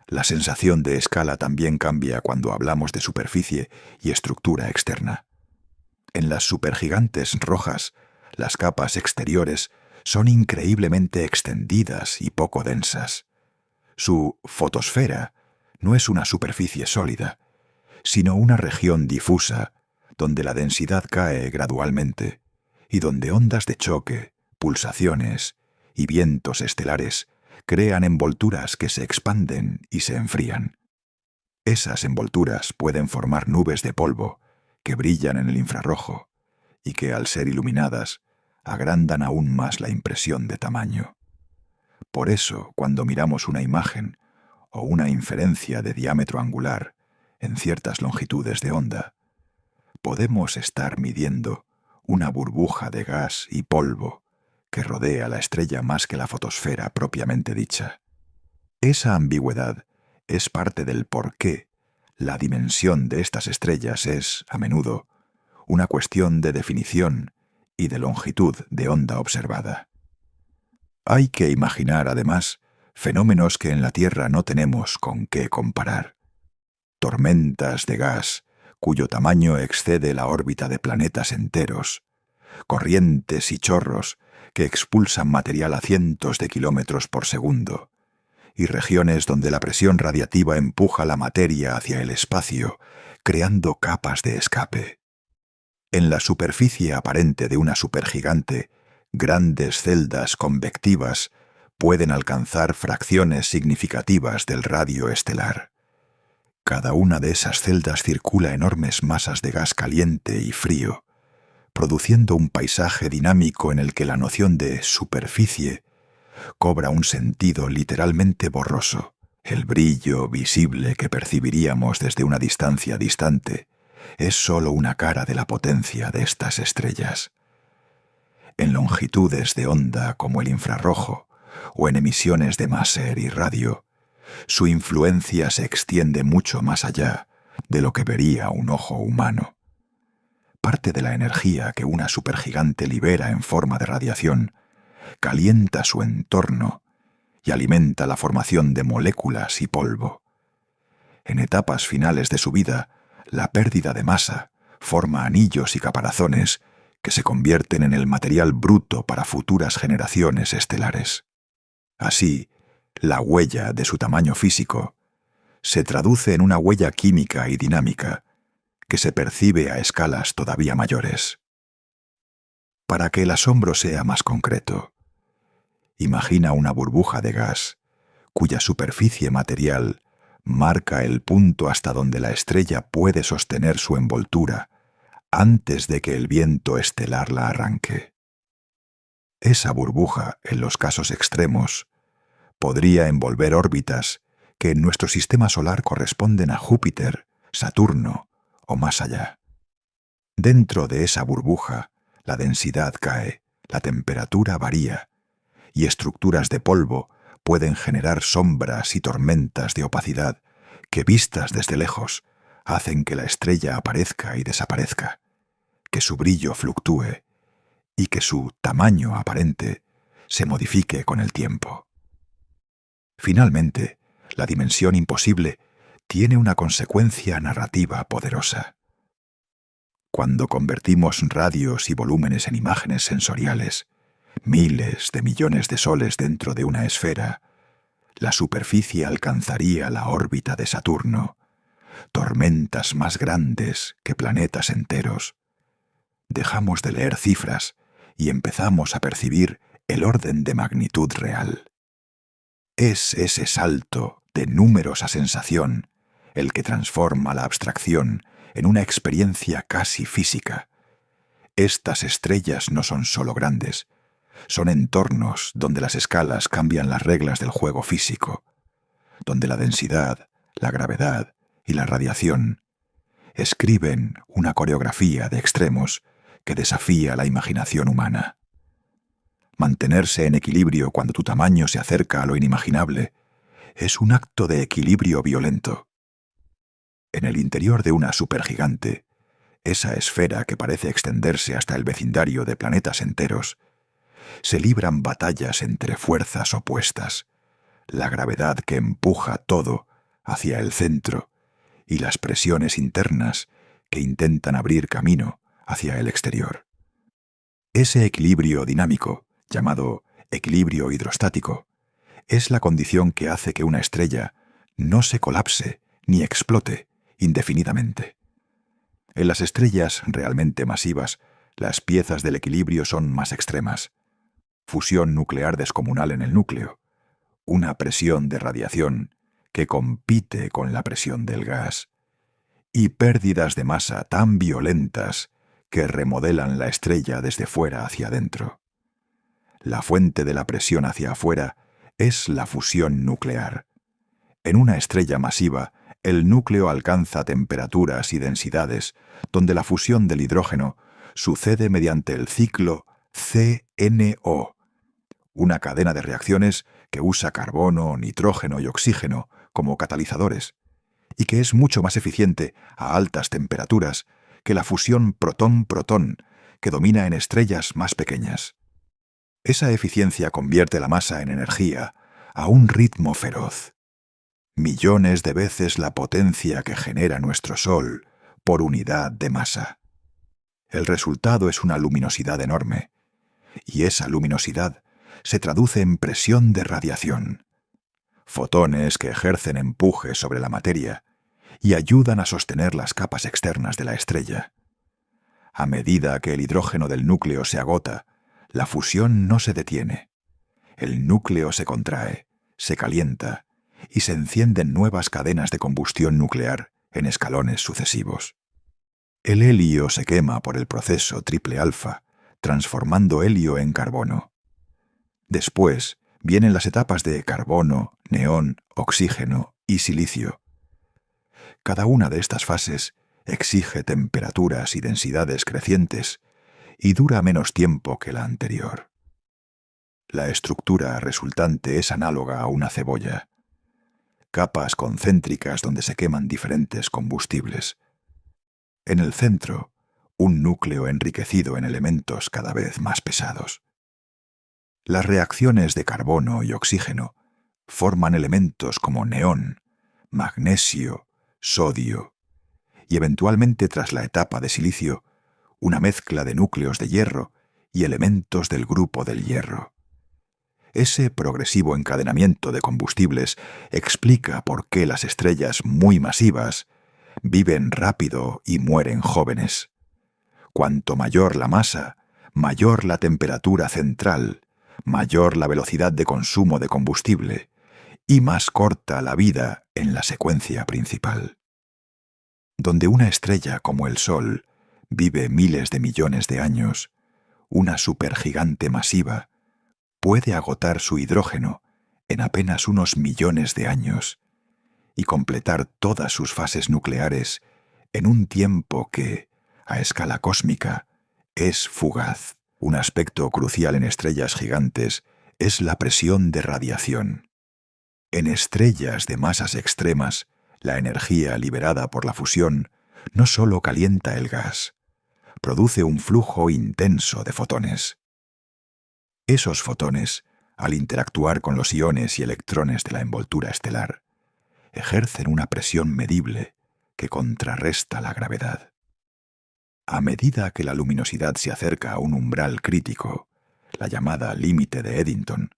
La sensación de escala también cambia cuando hablamos de superficie y estructura externa. En las supergigantes rojas, las capas exteriores son increíblemente extendidas y poco densas. Su fotosfera no es una superficie sólida, sino una región difusa donde la densidad cae gradualmente y donde ondas de choque, pulsaciones y vientos estelares crean envolturas que se expanden y se enfrían. Esas envolturas pueden formar nubes de polvo que brillan en el infrarrojo y que, al ser iluminadas, agrandan aún más la impresión de tamaño. Por eso, cuando miramos una imagen o una inferencia de diámetro angular en ciertas longitudes de onda, podemos estar midiendo una burbuja de gas y polvo que rodea la estrella más que la fotosfera propiamente dicha. Esa ambigüedad es parte del por qué la dimensión de estas estrellas es, a menudo, una cuestión de definición y de longitud de onda observada. Hay que imaginar, además, fenómenos que en la Tierra no tenemos con qué comparar. Tormentas de gas cuyo tamaño excede la órbita de planetas enteros, corrientes y chorros que expulsan material a cientos de kilómetros por segundo, y regiones donde la presión radiativa empuja la materia hacia el espacio, creando capas de escape. En la superficie aparente de una supergigante, grandes celdas convectivas pueden alcanzar fracciones significativas del radio estelar. Cada una de esas celdas circula enormes masas de gas caliente y frío, produciendo un paisaje dinámico en el que la noción de superficie cobra un sentido literalmente borroso. El brillo visible que percibiríamos desde una distancia distante es sólo una cara de la potencia de estas estrellas. En longitudes de onda como el infrarrojo o en emisiones de máser y radio, su influencia se extiende mucho más allá de lo que vería un ojo humano. Parte de la energía que una supergigante libera en forma de radiación calienta su entorno y alimenta la formación de moléculas y polvo. En etapas finales de su vida, la pérdida de masa forma anillos y caparazones que se convierten en el material bruto para futuras generaciones estelares. Así, la huella de su tamaño físico se traduce en una huella química y dinámica que se percibe a escalas todavía mayores. Para que el asombro sea más concreto, imagina una burbuja de gas cuya superficie material marca el punto hasta donde la estrella puede sostener su envoltura antes de que el viento estelar la arranque. Esa burbuja, en los casos extremos, podría envolver órbitas que en nuestro sistema solar corresponden a Júpiter, Saturno o más allá. Dentro de esa burbuja, la densidad cae, la temperatura varía y estructuras de polvo pueden generar sombras y tormentas de opacidad que, vistas desde lejos, hacen que la estrella aparezca y desaparezca, que su brillo fluctúe y que su tamaño aparente se modifique con el tiempo. Finalmente, la dimensión imposible tiene una consecuencia narrativa poderosa. Cuando convertimos radios y volúmenes en imágenes sensoriales, miles de millones de soles dentro de una esfera, la superficie alcanzaría la órbita de Saturno, tormentas más grandes que planetas enteros. Dejamos de leer cifras y empezamos a percibir el orden de magnitud real. Es ese salto de números a sensación el que transforma la abstracción en una experiencia casi física. Estas estrellas no son solo grandes, son entornos donde las escalas cambian las reglas del juego físico, donde la densidad, la gravedad y la radiación escriben una coreografía de extremos que desafía la imaginación humana. Mantenerse en equilibrio cuando tu tamaño se acerca a lo inimaginable es un acto de equilibrio violento. En el interior de una supergigante, esa esfera que parece extenderse hasta el vecindario de planetas enteros, se libran batallas entre fuerzas opuestas, la gravedad que empuja todo hacia el centro y las presiones internas que intentan abrir camino hacia el exterior. Ese equilibrio dinámico, llamado equilibrio hidrostático, es la condición que hace que una estrella no se colapse ni explote indefinidamente. En las estrellas realmente masivas, las piezas del equilibrio son más extremas. Fusión nuclear descomunal en el núcleo, una presión de radiación que compite con la presión del gas, y pérdidas de masa tan violentas que remodelan la estrella desde fuera hacia adentro. La fuente de la presión hacia afuera es la fusión nuclear. En una estrella masiva, el núcleo alcanza temperaturas y densidades donde la fusión del hidrógeno sucede mediante el ciclo CNO, una cadena de reacciones que usa carbono, nitrógeno y oxígeno como catalizadores, y que es mucho más eficiente a altas temperaturas que la fusión protón-protón que domina en estrellas más pequeñas. Esa eficiencia convierte la masa en energía a un ritmo feroz. Millones de veces la potencia que genera nuestro Sol por unidad de masa. El resultado es una luminosidad enorme, y esa luminosidad se traduce en presión de radiación, fotones que ejercen empuje sobre la materia y ayudan a sostener las capas externas de la estrella. A medida que el hidrógeno del núcleo se agota, la fusión no se detiene. El núcleo se contrae, se calienta y se encienden nuevas cadenas de combustión nuclear en escalones sucesivos. El helio se quema por el proceso triple alfa, transformando helio en carbono. Después vienen las etapas de carbono, neón, oxígeno y silicio. Cada una de estas fases exige temperaturas y densidades crecientes y dura menos tiempo que la anterior. La estructura resultante es análoga a una cebolla. Capas concéntricas donde se queman diferentes combustibles. En el centro, un núcleo enriquecido en elementos cada vez más pesados. Las reacciones de carbono y oxígeno forman elementos como neón, magnesio, sodio, y eventualmente tras la etapa de silicio, una mezcla de núcleos de hierro y elementos del grupo del hierro. Ese progresivo encadenamiento de combustibles explica por qué las estrellas muy masivas viven rápido y mueren jóvenes. Cuanto mayor la masa, mayor la temperatura central, mayor la velocidad de consumo de combustible y más corta la vida en la secuencia principal. Donde una estrella como el Sol vive miles de millones de años, una supergigante masiva puede agotar su hidrógeno en apenas unos millones de años y completar todas sus fases nucleares en un tiempo que, a escala cósmica, es fugaz, Un aspecto crucial en estrellas gigantes es la presión de radiación. En estrellas de masas extremas, la energía liberada por la fusión no solo calienta el gas, produce un flujo intenso de fotones. Esos fotones, al interactuar con los iones y electrones de la envoltura estelar, ejercen una presión medible que contrarresta la gravedad. A medida que la luminosidad se acerca a un umbral crítico, la llamada límite de Eddington,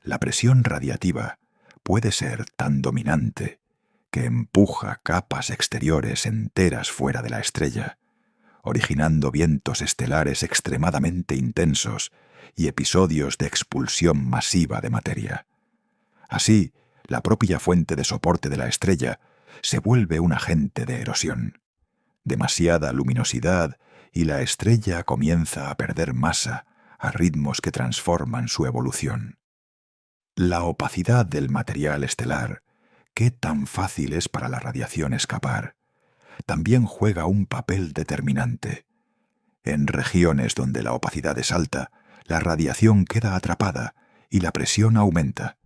la presión radiativa puede ser tan dominante que empuja capas exteriores enteras fuera de la estrella, originando vientos estelares extremadamente intensos y episodios de expulsión masiva de materia. Así, la propia fuente de soporte de la estrella se vuelve un agente de erosión. Demasiada luminosidad y la estrella comienza a perder masa a ritmos que transforman su evolución. La opacidad del material estelar, qué tan fácil es para la radiación escapar, también juega un papel determinante. En regiones donde la opacidad es alta, la radiación queda atrapada y la presión aumenta.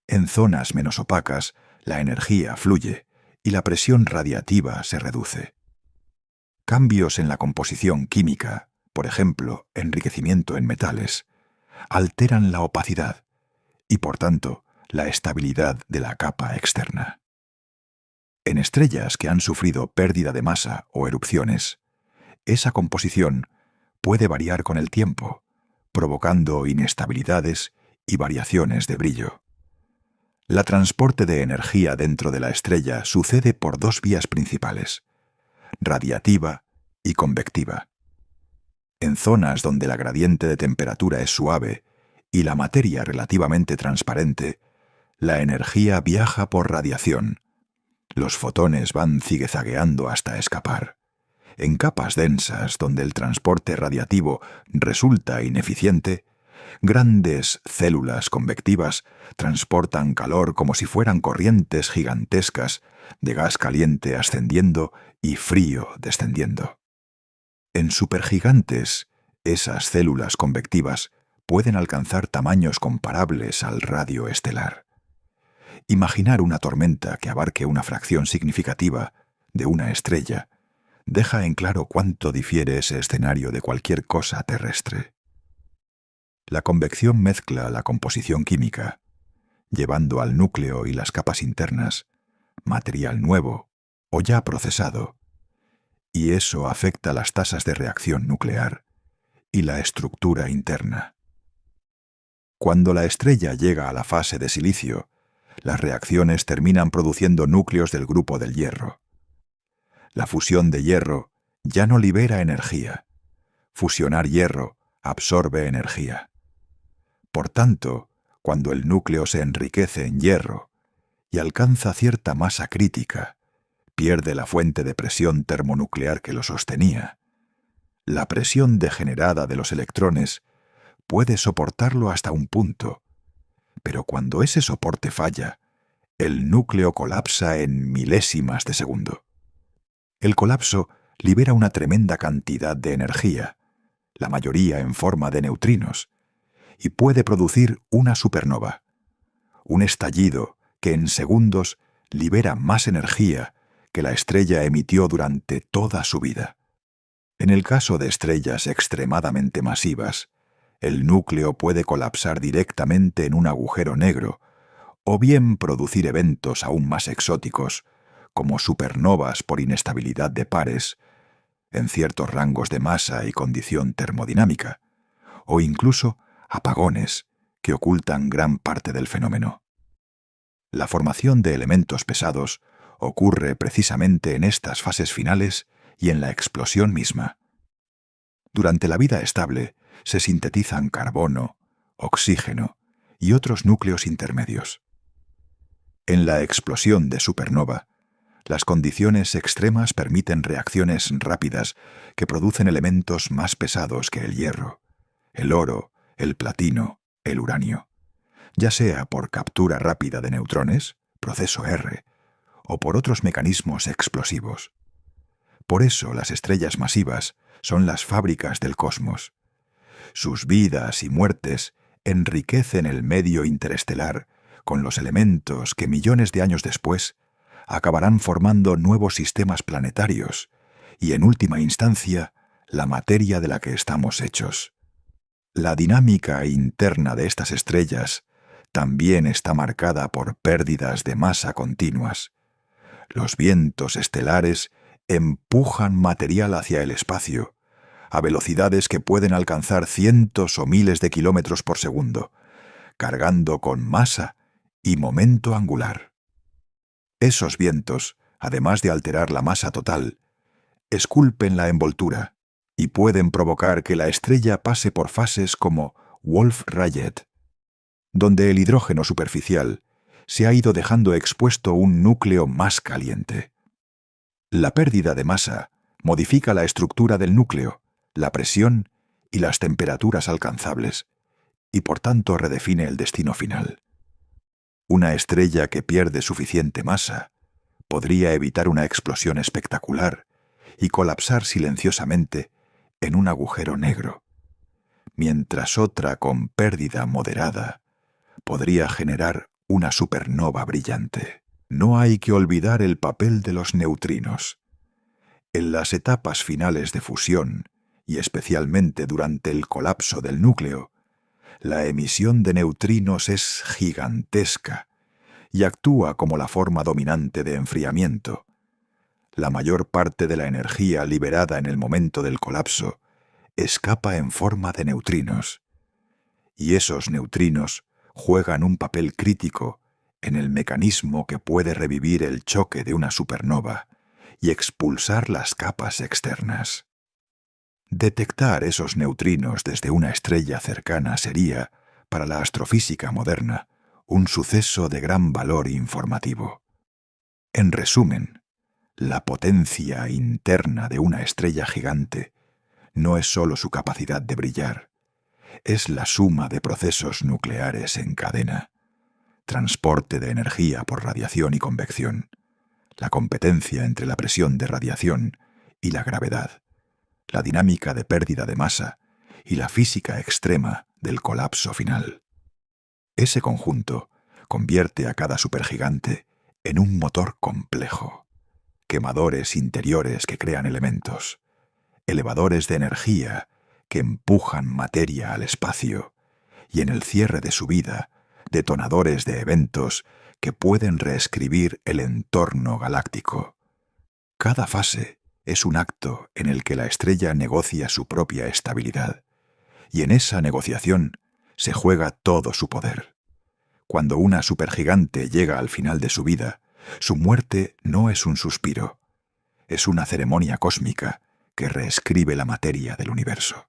En zonas menos opacas, la energía fluye y la presión radiativa se reduce. Cambios en la composición química, por ejemplo, enriquecimiento en metales, alteran la opacidad y, por tanto, la estabilidad de la capa externa. En estrellas que han sufrido pérdida de masa o erupciones, esa composición puede variar con el tiempo, provocando inestabilidades y variaciones de brillo. La transporte de energía dentro de la estrella sucede por dos vías principales: radiativa y convectiva. En zonas donde la gradiente de temperatura es suave y la materia relativamente transparente, la energía viaja por radiación. Los fotones van zigue-zagueando hasta escapar. En capas densas donde el transporte radiativo resulta ineficiente, grandes células convectivas transportan calor como si fueran corrientes gigantescas de gas caliente ascendiendo y frío descendiendo. En supergigantes, esas células convectivas pueden alcanzar tamaños comparables al radio estelar. Imaginar una tormenta que abarque una fracción significativa de una estrella deja en claro cuánto difiere ese escenario de cualquier cosa terrestre. La convección mezcla la composición química, llevando al núcleo y las capas internas material nuevo o ya procesado, y eso afecta las tasas de reacción nuclear y la estructura interna. Cuando la estrella llega a la fase de silicio, las reacciones terminan produciendo núcleos del grupo del hierro. La fusión de hierro ya no libera energía. Fusionar hierro absorbe energía. Por tanto, cuando el núcleo se enriquece en hierro y alcanza cierta masa crítica, pierde la fuente de presión termonuclear que lo sostenía. La presión degenerada de los electrones puede soportarlo hasta un punto, pero cuando ese soporte falla, el núcleo colapsa en milésimas de segundo. El colapso libera una tremenda cantidad de energía, la mayoría en forma de neutrinos, y puede producir una supernova, un estallido que en segundos libera más energía que la estrella emitió durante toda su vida. En el caso de estrellas extremadamente masivas, el núcleo puede colapsar directamente en un agujero negro, o bien producir eventos aún más exóticos, como supernovas por inestabilidad de pares, en ciertos rangos de masa y condición termodinámica, o incluso apagones que ocultan gran parte del fenómeno. La formación de elementos pesados ocurre precisamente en estas fases finales y en la explosión misma. Durante la vida estable se sintetizan carbono, oxígeno y otros núcleos intermedios. En la explosión de supernova, las condiciones extremas permiten reacciones rápidas que producen elementos más pesados que el hierro, el oro, el platino, el uranio, ya sea por captura rápida de neutrones, proceso R, o por otros mecanismos explosivos. Por eso las estrellas masivas son las fábricas del cosmos. Sus vidas y muertes enriquecen el medio interestelar con los elementos que millones de años después acabarán formando nuevos sistemas planetarios y, en última instancia, la materia de la que estamos hechos. La dinámica interna de estas estrellas también está marcada por pérdidas de masa continuas. Los vientos estelares empujan material hacia el espacio a velocidades que pueden alcanzar cientos o miles de kilómetros por segundo, cargando con masa y momento angular. Esos vientos, además de alterar la masa total, esculpen la envoltura y pueden provocar que la estrella pase por fases como Wolf-Rayet, donde el hidrógeno superficial se ha ido dejando expuesto un núcleo más caliente. La pérdida de masa modifica la estructura del núcleo, la presión y las temperaturas alcanzables, y por tanto redefine el destino final. Una estrella que pierde suficiente masa podría evitar una explosión espectacular y colapsar silenciosamente en un agujero negro, mientras otra con pérdida moderada podría generar una supernova brillante. No hay que olvidar el papel de los neutrinos. En las etapas finales de fusión, y especialmente durante el colapso del núcleo, la emisión de neutrinos es gigantesca y actúa como la forma dominante de enfriamiento. La mayor parte de la energía liberada en el momento del colapso escapa en forma de neutrinos, y esos neutrinos juegan un papel crítico en el mecanismo que puede revivir el choque de una supernova y expulsar las capas externas. Detectar esos neutrinos desde una estrella cercana sería, para la astrofísica moderna, un suceso de gran valor informativo. En resumen, la potencia interna de una estrella gigante no es sólo su capacidad de brillar, es la suma de procesos nucleares en cadena, transporte de energía por radiación y convección, la competencia entre la presión de radiación y la gravedad, la dinámica de pérdida de masa y la física extrema del colapso final. Ese conjunto convierte a cada supergigante en un motor complejo, quemadores interiores que crean elementos, elevadores de energía que empujan materia al espacio y, en el cierre de su vida, detonadores de eventos que pueden reescribir el entorno galáctico. Cada fase es un acto en el que la estrella negocia su propia estabilidad, y en esa negociación se juega todo su poder. Cuando una supergigante llega al final de su vida, su muerte no es un suspiro, es una ceremonia cósmica que reescribe la materia del universo.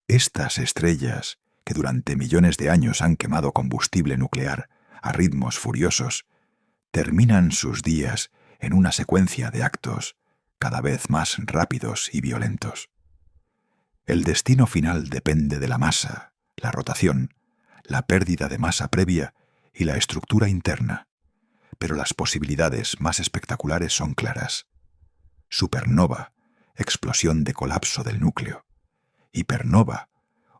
Estas estrellas, que durante millones de años han quemado combustible nuclear a ritmos furiosos, terminan sus días en una secuencia de actos cada vez más rápidos y violentos. El destino final depende de la masa, la rotación, la pérdida de masa previa y la estructura interna, pero las posibilidades más espectaculares son claras. Supernova, explosión de colapso del núcleo; hipernova,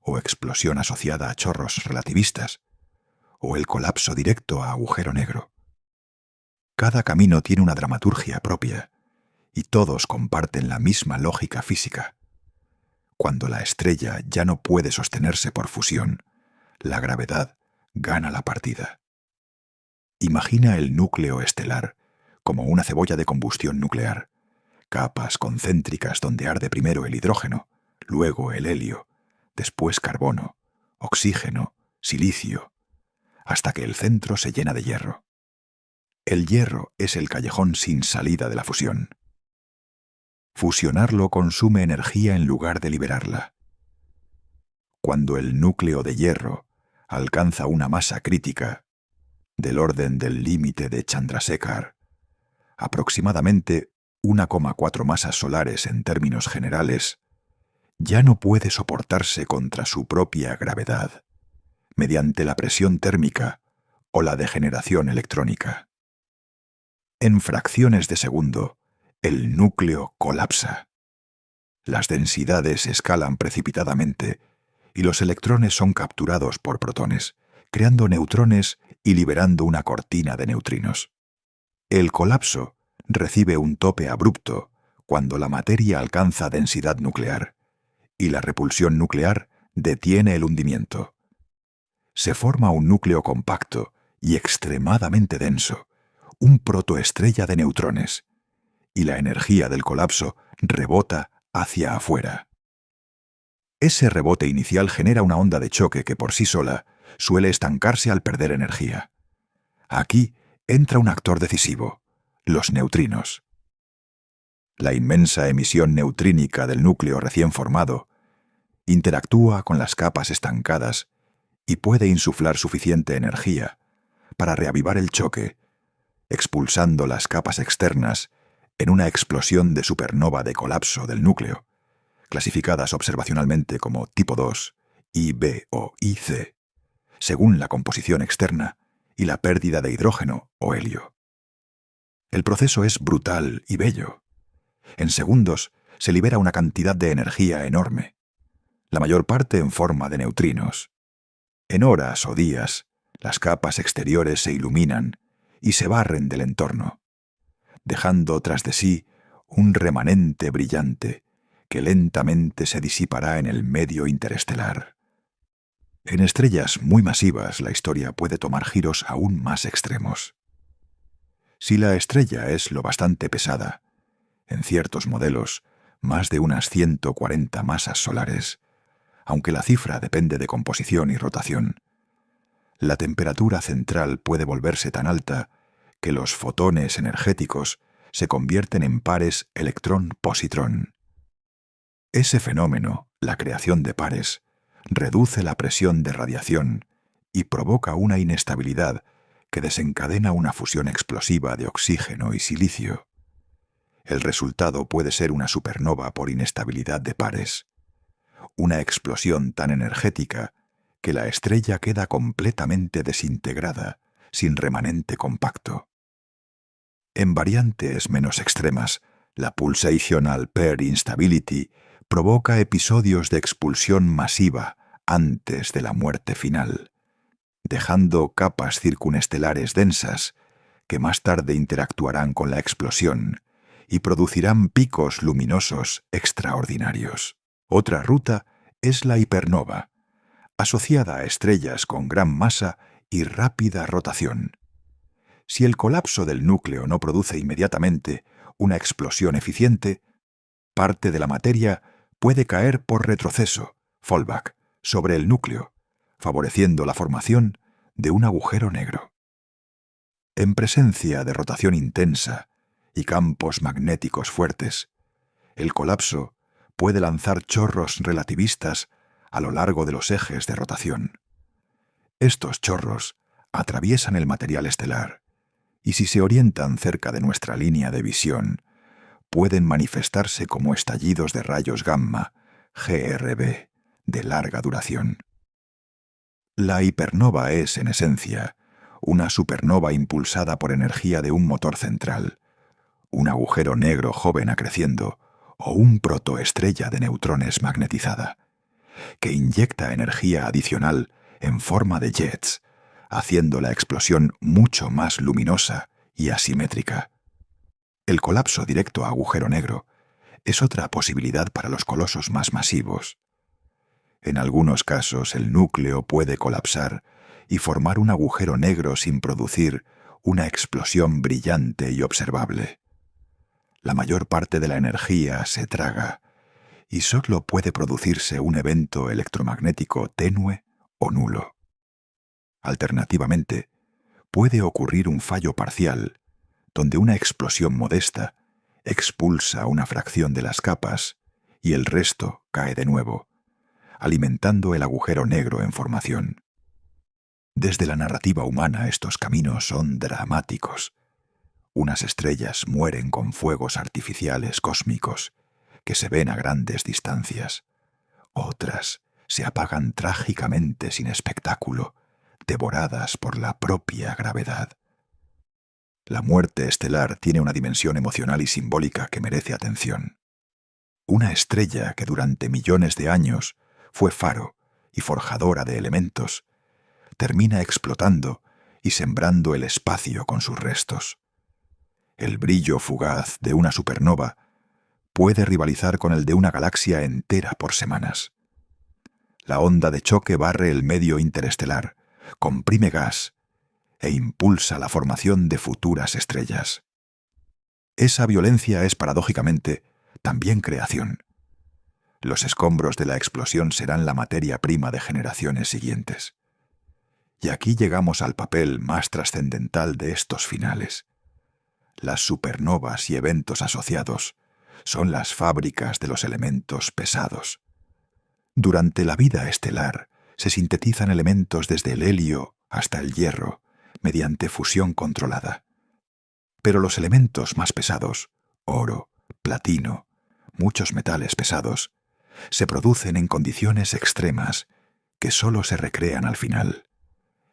o explosión asociada a chorros relativistas; o el colapso directo a agujero negro. Cada camino tiene una dramaturgia propia, y todos comparten la misma lógica física. Cuando la estrella ya no puede sostenerse por fusión, la gravedad gana la partida. Imagina el núcleo estelar como una cebolla de combustión nuclear, capas concéntricas donde arde primero el hidrógeno, luego el helio, después carbono, oxígeno, silicio, hasta que el centro se llena de hierro. El hierro es el callejón sin salida de la fusión. Fusionarlo consume energía en lugar de liberarla. Cuando el núcleo de hierro alcanza una masa crítica, del orden del límite de Chandrasekhar, aproximadamente 1,4 masas solares en términos generales, ya no puede soportarse contra su propia gravedad, mediante la presión térmica o la degeneración electrónica. En fracciones de segundo, el núcleo colapsa. Las densidades escalan precipitadamente y los electrones son capturados por protones, creando neutrones y liberando una cortina de neutrinos. El colapso recibe un tope abrupto cuando la materia alcanza densidad nuclear, y la repulsión nuclear detiene el hundimiento. Se forma un núcleo compacto y extremadamente denso, un protoestrella de neutrones, y la energía del colapso rebota hacia afuera. Ese rebote inicial genera una onda de choque que por sí sola suele estancarse al perder energía. Aquí entra un actor decisivo, los neutrinos. La inmensa emisión neutrínica del núcleo recién formado interactúa con las capas estancadas y puede insuflar suficiente energía para reavivar el choque, expulsando las capas externas en una explosión de supernova de colapso del núcleo, clasificadas observacionalmente como tipo 2, IB o IC, según la composición externa y la pérdida de hidrógeno o helio. El proceso es brutal y bello. En segundos se libera una cantidad de energía enorme, la mayor parte en forma de neutrinos. En horas o días, las capas exteriores se iluminan y se barren del entorno, dejando tras de sí un remanente brillante que lentamente se disipará en el medio interestelar. En estrellas muy masivas la historia puede tomar giros aún más extremos. Si la estrella es lo bastante pesada, en ciertos modelos, más de unas 140 masas solares, aunque la cifra depende de composición y rotación, la temperatura central puede volverse tan alta que los fotones energéticos se convierten en pares electrón-positrón. Ese fenómeno, la creación de pares, reduce la presión de radiación y provoca una inestabilidad que desencadena una fusión explosiva de oxígeno y silicio. El resultado puede ser una supernova por inestabilidad de pares, una explosión tan energética que la estrella queda completamente desintegrada, sin remanente compacto. En variantes menos extremas, la pulsational pair instability provoca episodios de expulsión masiva antes de la muerte final, dejando capas circunestelares densas que más tarde interactuarán con la explosión y producirán picos luminosos extraordinarios. Otra ruta es la hipernova, asociada a estrellas con gran masa y rápida rotación. Si el colapso del núcleo no produce inmediatamente una explosión eficiente, parte de la materia puede caer por retroceso, fallback, sobre el núcleo, favoreciendo la formación de un agujero negro. En presencia de rotación intensa y campos magnéticos fuertes, el colapso puede lanzar chorros relativistas a lo largo de los ejes de rotación. Estos chorros atraviesan el material estelar y si se orientan cerca de nuestra línea de visión, pueden manifestarse como estallidos de rayos gamma, GRB, de larga duración. La hipernova es, en esencia, una supernova impulsada por energía de un motor central, un agujero negro joven acreciendo o un protoestrella de neutrones magnetizada, que inyecta energía adicional en forma de jets, haciendo la explosión mucho más luminosa y asimétrica. El colapso directo a agujero negro es otra posibilidad para los colosos más masivos. En algunos casos el núcleo puede colapsar y formar un agujero negro sin producir una explosión brillante y observable. La mayor parte de la energía se traga y solo puede producirse un evento electromagnético tenue o nulo. Alternativamente, puede ocurrir un fallo parcial, donde una explosión modesta expulsa una fracción de las capas y el resto cae de nuevo, alimentando el agujero negro en formación. Desde la narrativa humana estos caminos son dramáticos. Unas estrellas mueren con fuegos artificiales cósmicos que se ven a grandes distancias. Otras se apagan trágicamente sin espectáculo, devoradas por la propia gravedad. La muerte estelar tiene una dimensión emocional y simbólica que merece atención. Una estrella que durante millones de años fue faro y forjadora de elementos, termina explotando y sembrando el espacio con sus restos. El brillo fugaz de una supernova puede rivalizar con el de una galaxia entera por semanas. La onda de choque barre el medio interestelar, comprime gas e impulsa la formación de futuras estrellas. Esa violencia es paradójicamente también creación. Los escombros de la explosión serán la materia prima de generaciones siguientes. Y aquí llegamos al papel más trascendental de estos finales. Las supernovas y eventos asociados son las fábricas de los elementos pesados. Durante la vida estelar se sintetizan elementos desde el helio hasta el hierro mediante fusión controlada. Pero los elementos más pesados, oro, platino, muchos metales pesados, se producen en condiciones extremas que solo se recrean al final,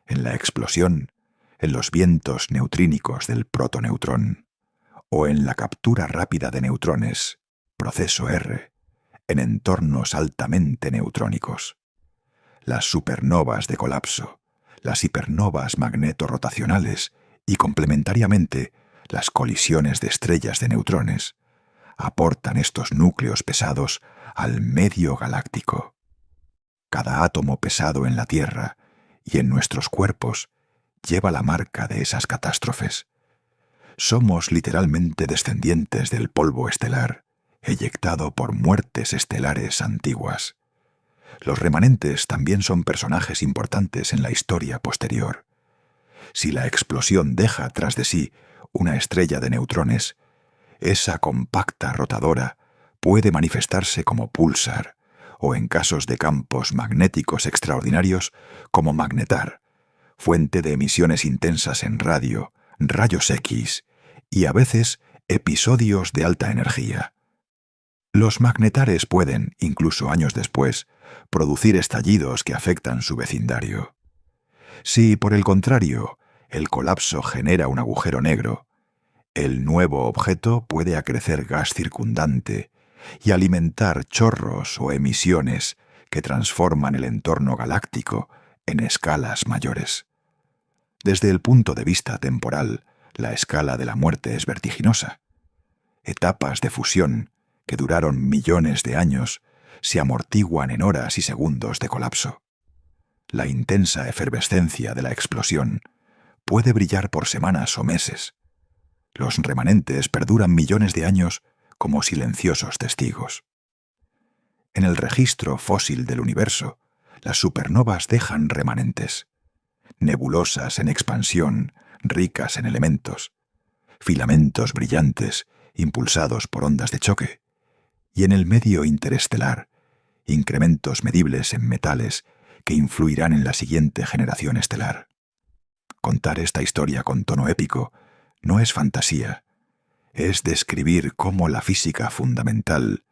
en la explosión, en los vientos neutrínicos del protoneutrón, o en la captura rápida de neutrones, proceso R, en entornos altamente neutrónicos. Las supernovas de colapso, las hipernovas magnetorrotacionales y, complementariamente, las colisiones de estrellas de neutrones, aportan estos núcleos pesados al medio galáctico. Cada átomo pesado en la Tierra y en nuestros cuerpos lleva la marca de esas catástrofes. Somos literalmente descendientes del polvo estelar, eyectado por muertes estelares antiguas. Los remanentes también son personajes importantes en la historia posterior. Si la explosión deja tras de sí una estrella de neutrones, esa compacta rotadora puede manifestarse como púlsar, o en casos de campos magnéticos extraordinarios, como magnetar, fuente de emisiones intensas en radio, rayos X y a veces episodios de alta energía. Los magnetares pueden, incluso años después, producir estallidos que afectan su vecindario. Si, por el contrario, el colapso genera un agujero negro, el nuevo objeto puede acrecer gas circundante y alimentar chorros o emisiones que transforman el entorno galáctico en escalas mayores. Desde el punto de vista temporal, la escala de la muerte es vertiginosa. Etapas de fusión, que duraron millones de años, se amortiguan en horas y segundos de colapso. La intensa efervescencia de la explosión puede brillar por semanas o meses. Los remanentes perduran millones de años como silenciosos testigos. En el registro fósil del universo, las supernovas dejan remanentes, nebulosas en expansión, ricas en elementos, filamentos brillantes impulsados por ondas de choque, y en el medio interestelar, incrementos medibles en metales que influirán en la siguiente generación estelar. Contar esta historia con tono épico no es fantasía, es describir cómo la física fundamental,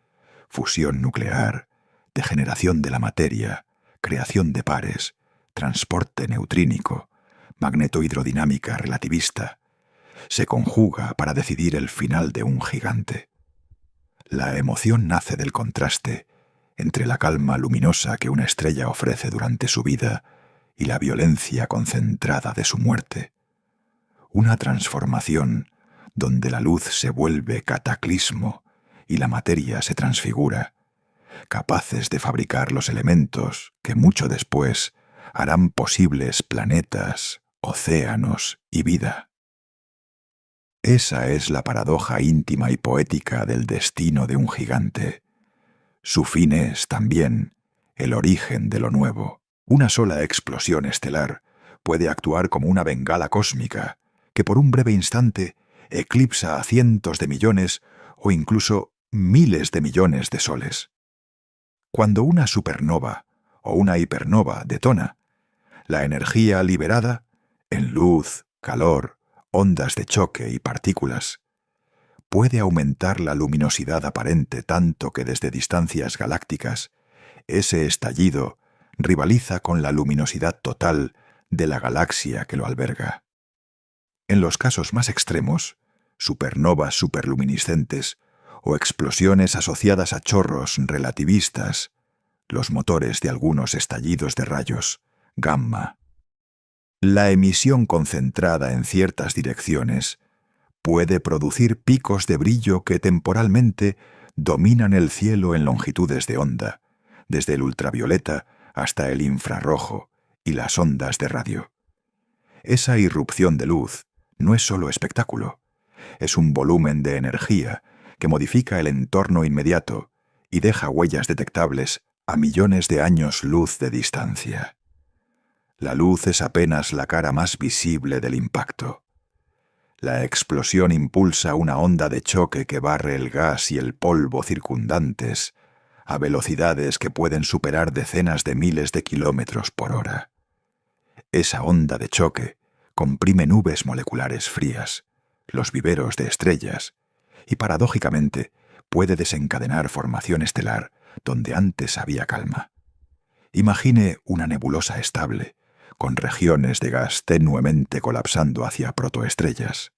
fusión nuclear, degeneración de la materia, creación de pares, transporte neutrínico, magnetohidrodinámica relativista, se conjuga para decidir el final de un gigante. La emoción nace del contraste entre la calma luminosa que una estrella ofrece durante su vida y la violencia concentrada de su muerte. Una transformación donde la luz se vuelve cataclismo y la materia se transfigura, capaces de fabricar los elementos que mucho después harán posibles planetas, océanos y vida. Esa es la paradoja íntima y poética del destino de un gigante. Su fin es, también, el origen de lo nuevo. Una sola explosión estelar puede actuar como una bengala cósmica que por un breve instante eclipsa a cientos de millones o incluso miles de millones de soles. Cuando una supernova o una hipernova detona, la energía liberada, en luz, calor, ondas de choque y partículas, puede aumentar la luminosidad aparente tanto que desde distancias galácticas, ese estallido rivaliza con la luminosidad total de la galaxia que lo alberga. En los casos más extremos, supernovas superluminiscentes o explosiones asociadas a chorros relativistas, los motores de algunos estallidos de rayos, gamma. La emisión concentrada en ciertas direcciones puede producir picos de brillo que temporalmente dominan el cielo en longitudes de onda, desde el ultravioleta hasta el infrarrojo y las ondas de radio. Esa irrupción de luz no es solo espectáculo, es un volumen de energía que modifica el entorno inmediato y deja huellas detectables a millones de años luz de distancia. La luz es apenas la cara más visible del impacto. La explosión impulsa una onda de choque que barre el gas y el polvo circundantes a velocidades que pueden superar decenas de miles de kilómetros por hora. Esa onda de choque comprime nubes moleculares frías, los viveros de estrellas, y paradójicamente puede desencadenar formación estelar donde antes había calma. Imagine una nebulosa estable, con regiones de gas tenuemente colapsando hacia protoestrellas.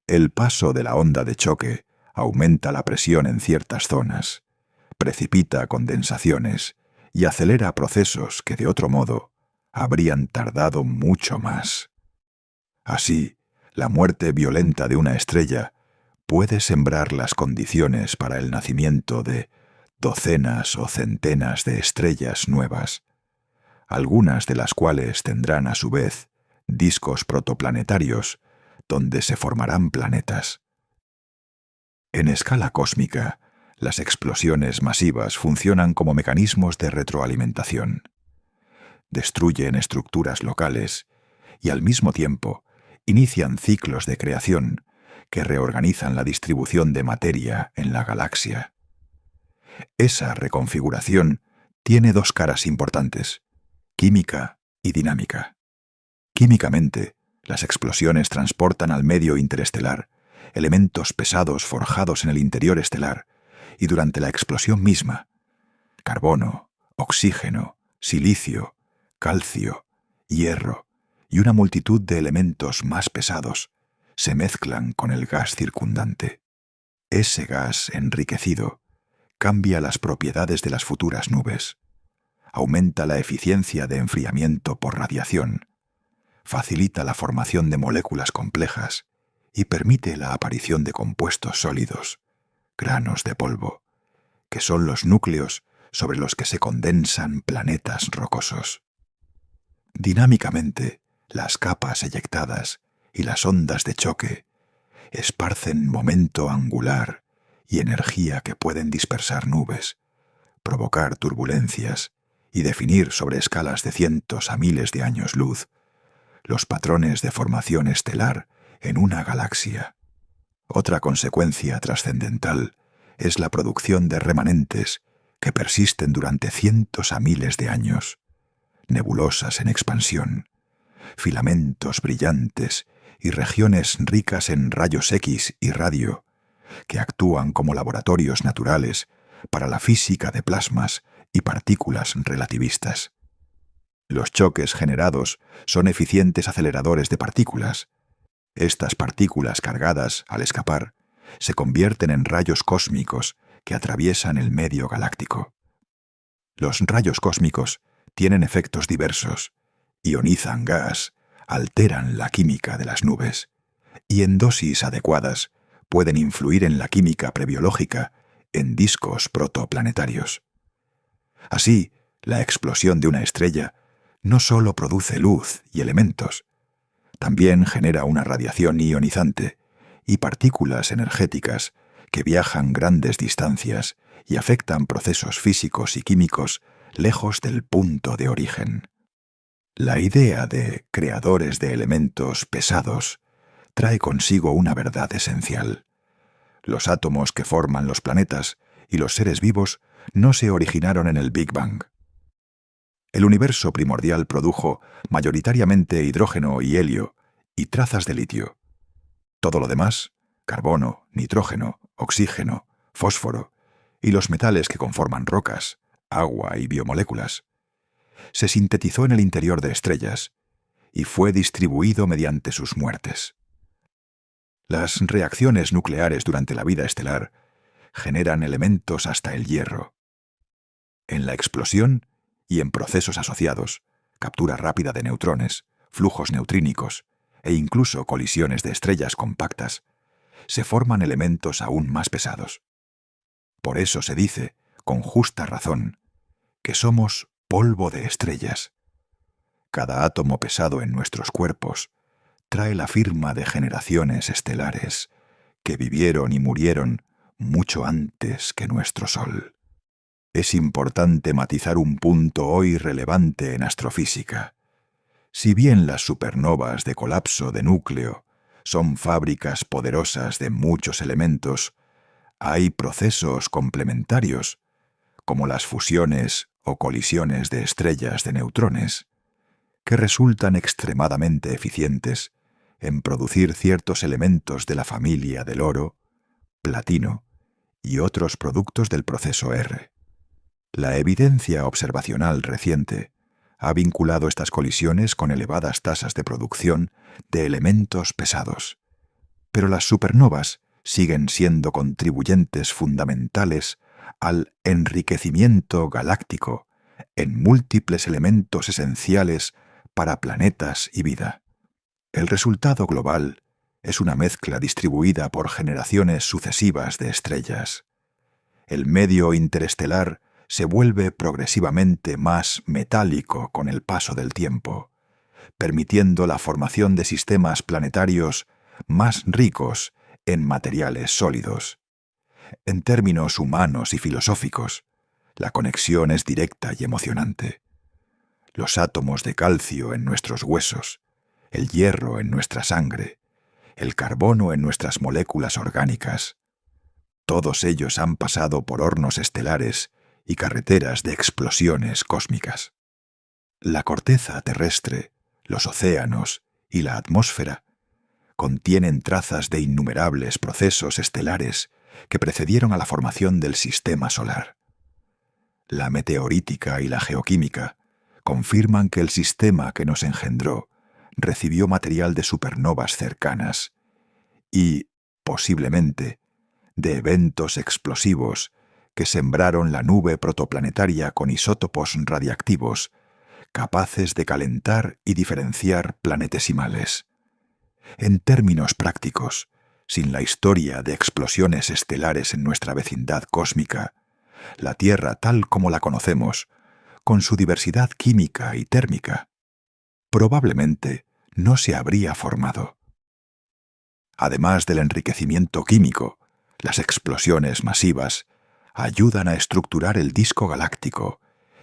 El paso de la onda de choque aumenta la presión en ciertas zonas, precipita condensaciones y acelera procesos que de otro modo habrían tardado mucho más. Así, la muerte violenta de una estrella puede sembrar las condiciones para el nacimiento de docenas o centenas de estrellas nuevas, algunas de las cuales tendrán a su vez discos protoplanetarios donde se formarán planetas. En escala cósmica, las explosiones masivas funcionan como mecanismos de retroalimentación. Destruyen estructuras locales y al mismo tiempo inician ciclos de creación que reorganizan la distribución de materia en la galaxia. Esa reconfiguración tiene dos caras importantes: química y dinámica. Químicamente, las explosiones transportan al medio interestelar elementos pesados forjados en el interior estelar y durante la explosión misma, carbono, oxígeno, silicio, calcio, hierro y una multitud de elementos más pesados se mezclan con el gas circundante. Ese gas enriquecido cambia las propiedades de las futuras nubes, aumenta la eficiencia de enfriamiento por radiación, facilita la formación de moléculas complejas y permite la aparición de compuestos sólidos, granos de polvo, que son los núcleos sobre los que se condensan planetas rocosos. Dinámicamente, las capas eyectadas y las ondas de choque esparcen momento angular y energía que pueden dispersar nubes, provocar turbulencias y definir sobre escalas de cientos a miles de años luz los patrones de formación estelar en una galaxia. Otra consecuencia trascendental es la producción de remanentes que persisten durante cientos a miles de años, nebulosas en expansión, filamentos brillantes y regiones ricas en rayos X y radio, que actúan como laboratorios naturales para la física de plasmas y partículas relativistas. Los choques generados son eficientes aceleradores de partículas. Estas partículas cargadas, al escapar, se convierten en rayos cósmicos que atraviesan el medio galáctico. Los rayos cósmicos tienen efectos diversos, ionizan gas, alteran la química de las nubes, y en dosis adecuadas pueden influir en la química prebiológica en discos protoplanetarios. Así, la explosión de una estrella no solo produce luz y elementos, también genera una radiación ionizante y partículas energéticas que viajan grandes distancias y afectan procesos físicos y químicos lejos del punto de origen. La idea de creadores de elementos pesados trae consigo una verdad esencial. Los átomos que forman los planetas y los seres vivos no se originaron en el Big Bang. El universo primordial produjo mayoritariamente hidrógeno y helio y trazas de litio. Todo lo demás, carbono, nitrógeno, oxígeno, fósforo y los metales que conforman rocas, agua y biomoléculas, se sintetizó en el interior de estrellas y fue distribuido mediante sus muertes. Las reacciones nucleares durante la vida estelar generan elementos hasta el hierro. En la explosión y en procesos asociados, captura rápida de neutrones, flujos neutrínicos e incluso colisiones de estrellas compactas, se forman elementos aún más pesados. Por eso se dice, con justa razón, que somos polvo de estrellas. Cada átomo pesado en nuestros cuerpos trae la firma de generaciones estelares que vivieron y murieron mucho antes que nuestro Sol. Es importante matizar un punto hoy relevante en astrofísica. Si bien las supernovas de colapso de núcleo son fábricas poderosas de muchos elementos, hay procesos complementarios, como las fusiones o colisiones de estrellas de neutrones, que resultan extremadamente eficientes en producir ciertos elementos de la familia del oro, platino y otros productos del proceso R. La evidencia observacional reciente ha vinculado estas colisiones con elevadas tasas de producción de elementos pesados, pero las supernovas siguen siendo contribuyentes fundamentales al enriquecimiento galáctico en múltiples elementos esenciales para planetas y vida. El resultado global es una mezcla distribuida por generaciones sucesivas de estrellas. El medio interestelar se vuelve progresivamente más metálico con el paso del tiempo, permitiendo la formación de sistemas planetarios más ricos en materiales sólidos. En términos humanos y filosóficos, la conexión es directa y emocionante. Los átomos de calcio en nuestros huesos, el hierro en nuestra sangre, el carbono en nuestras moléculas orgánicas, todos ellos han pasado por hornos estelares y carreteras de explosiones cósmicas. La corteza terrestre, los océanos y la atmósfera contienen trazas de innumerables procesos estelares que precedieron a la formación del sistema solar. La meteorítica y la geoquímica confirman que el sistema que nos engendró recibió material de supernovas cercanas y, posiblemente, de eventos explosivos que sembraron la nube protoplanetaria con isótopos radiactivos capaces de calentar y diferenciar planetesimales. En términos prácticos, sin la historia de explosiones estelares en nuestra vecindad cósmica, la Tierra tal como la conocemos, con su diversidad química y térmica, probablemente no se habría formado. Además del enriquecimiento químico, las explosiones masivas ayudan a estructurar el disco galáctico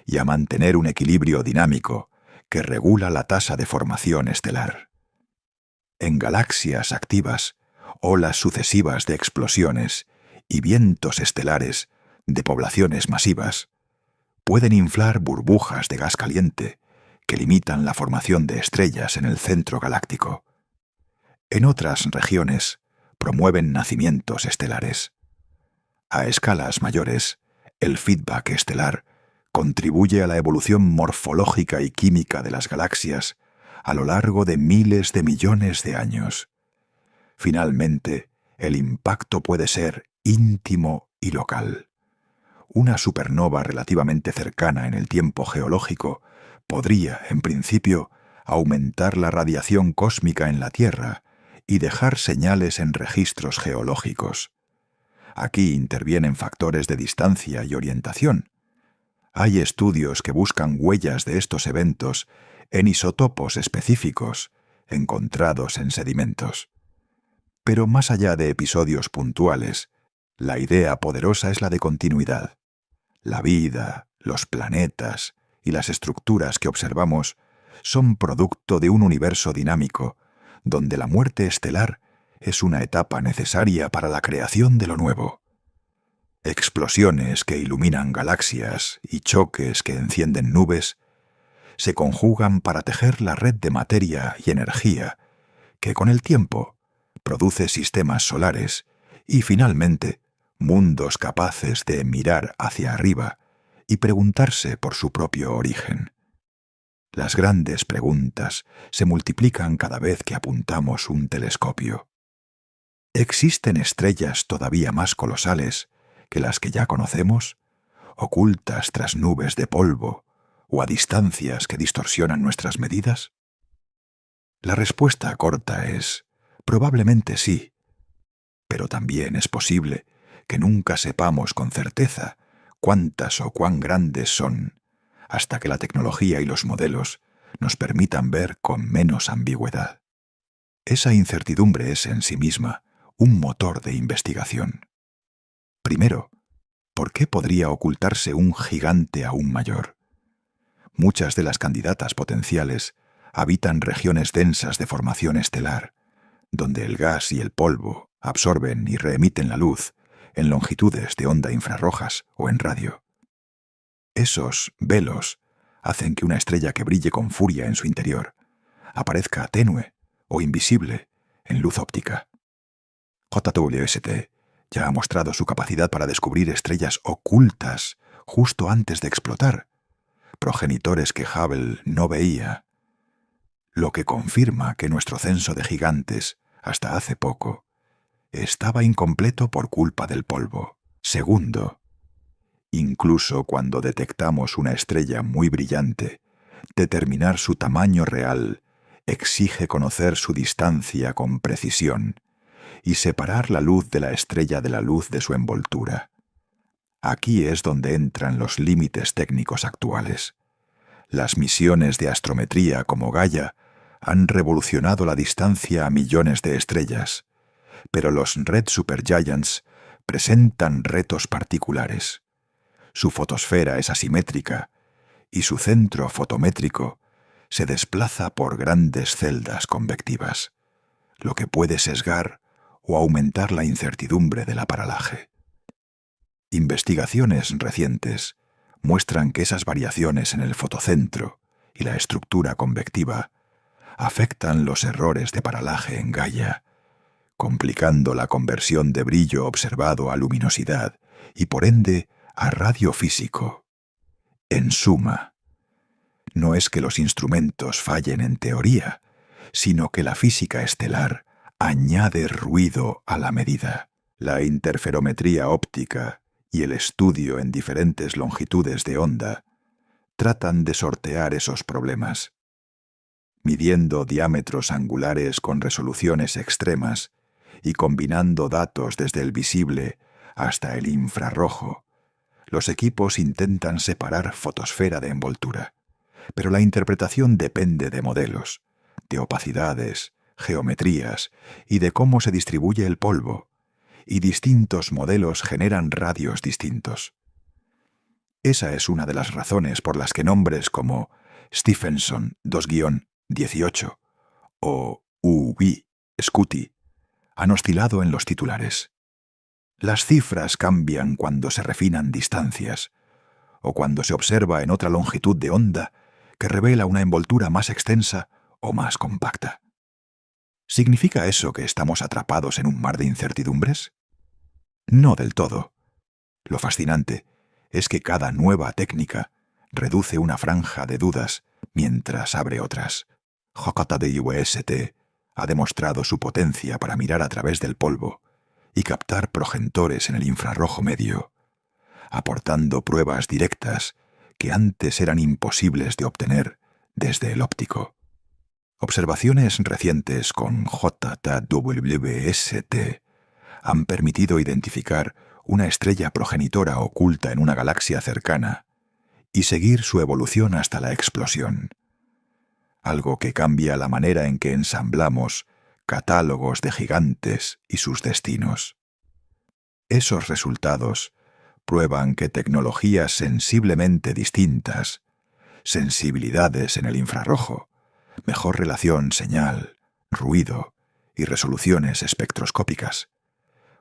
y a mantener un equilibrio dinámico que regula la tasa de formación estelar. En galaxias activas, olas sucesivas de explosiones y vientos estelares de poblaciones masivas pueden inflar burbujas de gas caliente que limitan la formación de estrellas en el centro galáctico. En otras regiones, promueven nacimientos estelares. A escalas mayores, el feedback estelar contribuye a la evolución morfológica y química de las galaxias a lo largo de miles de millones de años. Finalmente, el impacto puede ser íntimo y local. Una supernova relativamente cercana en el tiempo geológico podría, en principio, aumentar la radiación cósmica en la Tierra y dejar señales en registros geológicos. Aquí intervienen factores de distancia y orientación. Hay estudios que buscan huellas de estos eventos en isótopos específicos encontrados en sedimentos. Pero más allá de episodios puntuales, la idea poderosa es la de continuidad. La vida, los planetas y las estructuras que observamos son producto de un universo dinámico, donde la muerte estelar es una etapa necesaria para la creación de lo nuevo. Explosiones que iluminan galaxias y choques que encienden nubes se conjugan para tejer la red de materia y energía que con el tiempo produce sistemas solares y finalmente mundos capaces de mirar hacia arriba y preguntarse por su propio origen. Las grandes preguntas se multiplican cada vez que apuntamos un telescopio. ¿Existen estrellas todavía más colosales que las que ya conocemos? ocultas tras nubes de polvo o a distancias que distorsionan nuestras medidas? La respuesta corta es probablemente sí, pero también es posible que nunca sepamos con certeza cuántas o cuán grandes son, hasta que la tecnología y los modelos nos permitan ver con menos ambigüedad. Esa incertidumbre es en sí misma un motor de investigación. Primero, ¿por qué podría ocultarse un gigante aún mayor? Muchas de las candidatas potenciales habitan regiones densas de formación estelar, donde el gas y el polvo absorben y reemiten la luz en longitudes de onda infrarrojas o en radio. Esos velos hacen que una estrella que brille con furia en su interior aparezca tenue o invisible en luz óptica. JWST ya ha mostrado su capacidad para descubrir estrellas ocultas justo antes de explotar, progenitores que Hubble no veía, lo que confirma que nuestro censo de gigantes, hasta hace poco, estaba incompleto por culpa del polvo. Segundo, incluso cuando detectamos una estrella muy brillante, determinar su tamaño real exige conocer su distancia con precisión y separar la luz de la estrella de la luz de su envoltura. Aquí es donde entran los límites técnicos actuales. Las misiones de astrometría como Gaia han revolucionado la distancia a millones de estrellas, pero los Red Supergiants presentan retos particulares. Su fotosfera es asimétrica y su centro fotométrico se desplaza por grandes celdas convectivas, lo que puede sesgar o aumentar la incertidumbre del aparalaje. Investigaciones recientes muestran que esas variaciones en el fotocentro y la estructura convectiva afectan los errores de paralaje en Gaia, complicando la conversión de brillo observado a luminosidad y por ende a radio físico. En suma, no es que los instrumentos fallen en teoría, sino que la física estelar añade ruido a la medida. La interferometría óptica y el estudio en diferentes longitudes de onda tratan de sortear esos problemas. Midiendo diámetros angulares con resoluciones extremas y combinando datos desde el visible hasta el infrarrojo, los equipos intentan separar fotosfera de envoltura, pero la interpretación depende de modelos, de opacidades, geometrías y de cómo se distribuye el polvo, y distintos modelos generan radios distintos. Esa es una de las razones por las que nombres como Stephenson 2-18 o UV Scuti han oscilado en los titulares. Las cifras cambian cuando se refinan distancias o cuando se observa en otra longitud de onda que revela una envoltura más extensa o más compacta. ¿Significa eso que estamos atrapados en un mar de incertidumbres? No del todo. Lo fascinante es que cada nueva técnica reduce una franja de dudas mientras abre otras. JWST ha demostrado su potencia para mirar a través del polvo y captar progenitores en el infrarrojo medio, aportando pruebas directas que antes eran imposibles de obtener desde el óptico. Observaciones recientes con JWST han permitido identificar una estrella progenitora oculta en una galaxia cercana y seguir su evolución hasta la explosión, algo que cambia la manera en que ensamblamos catálogos de gigantes y sus destinos. Esos resultados prueban que tecnologías sensiblemente distintas, sensibilidades en el infrarrojo, mejor relación señal, ruido y resoluciones espectroscópicas,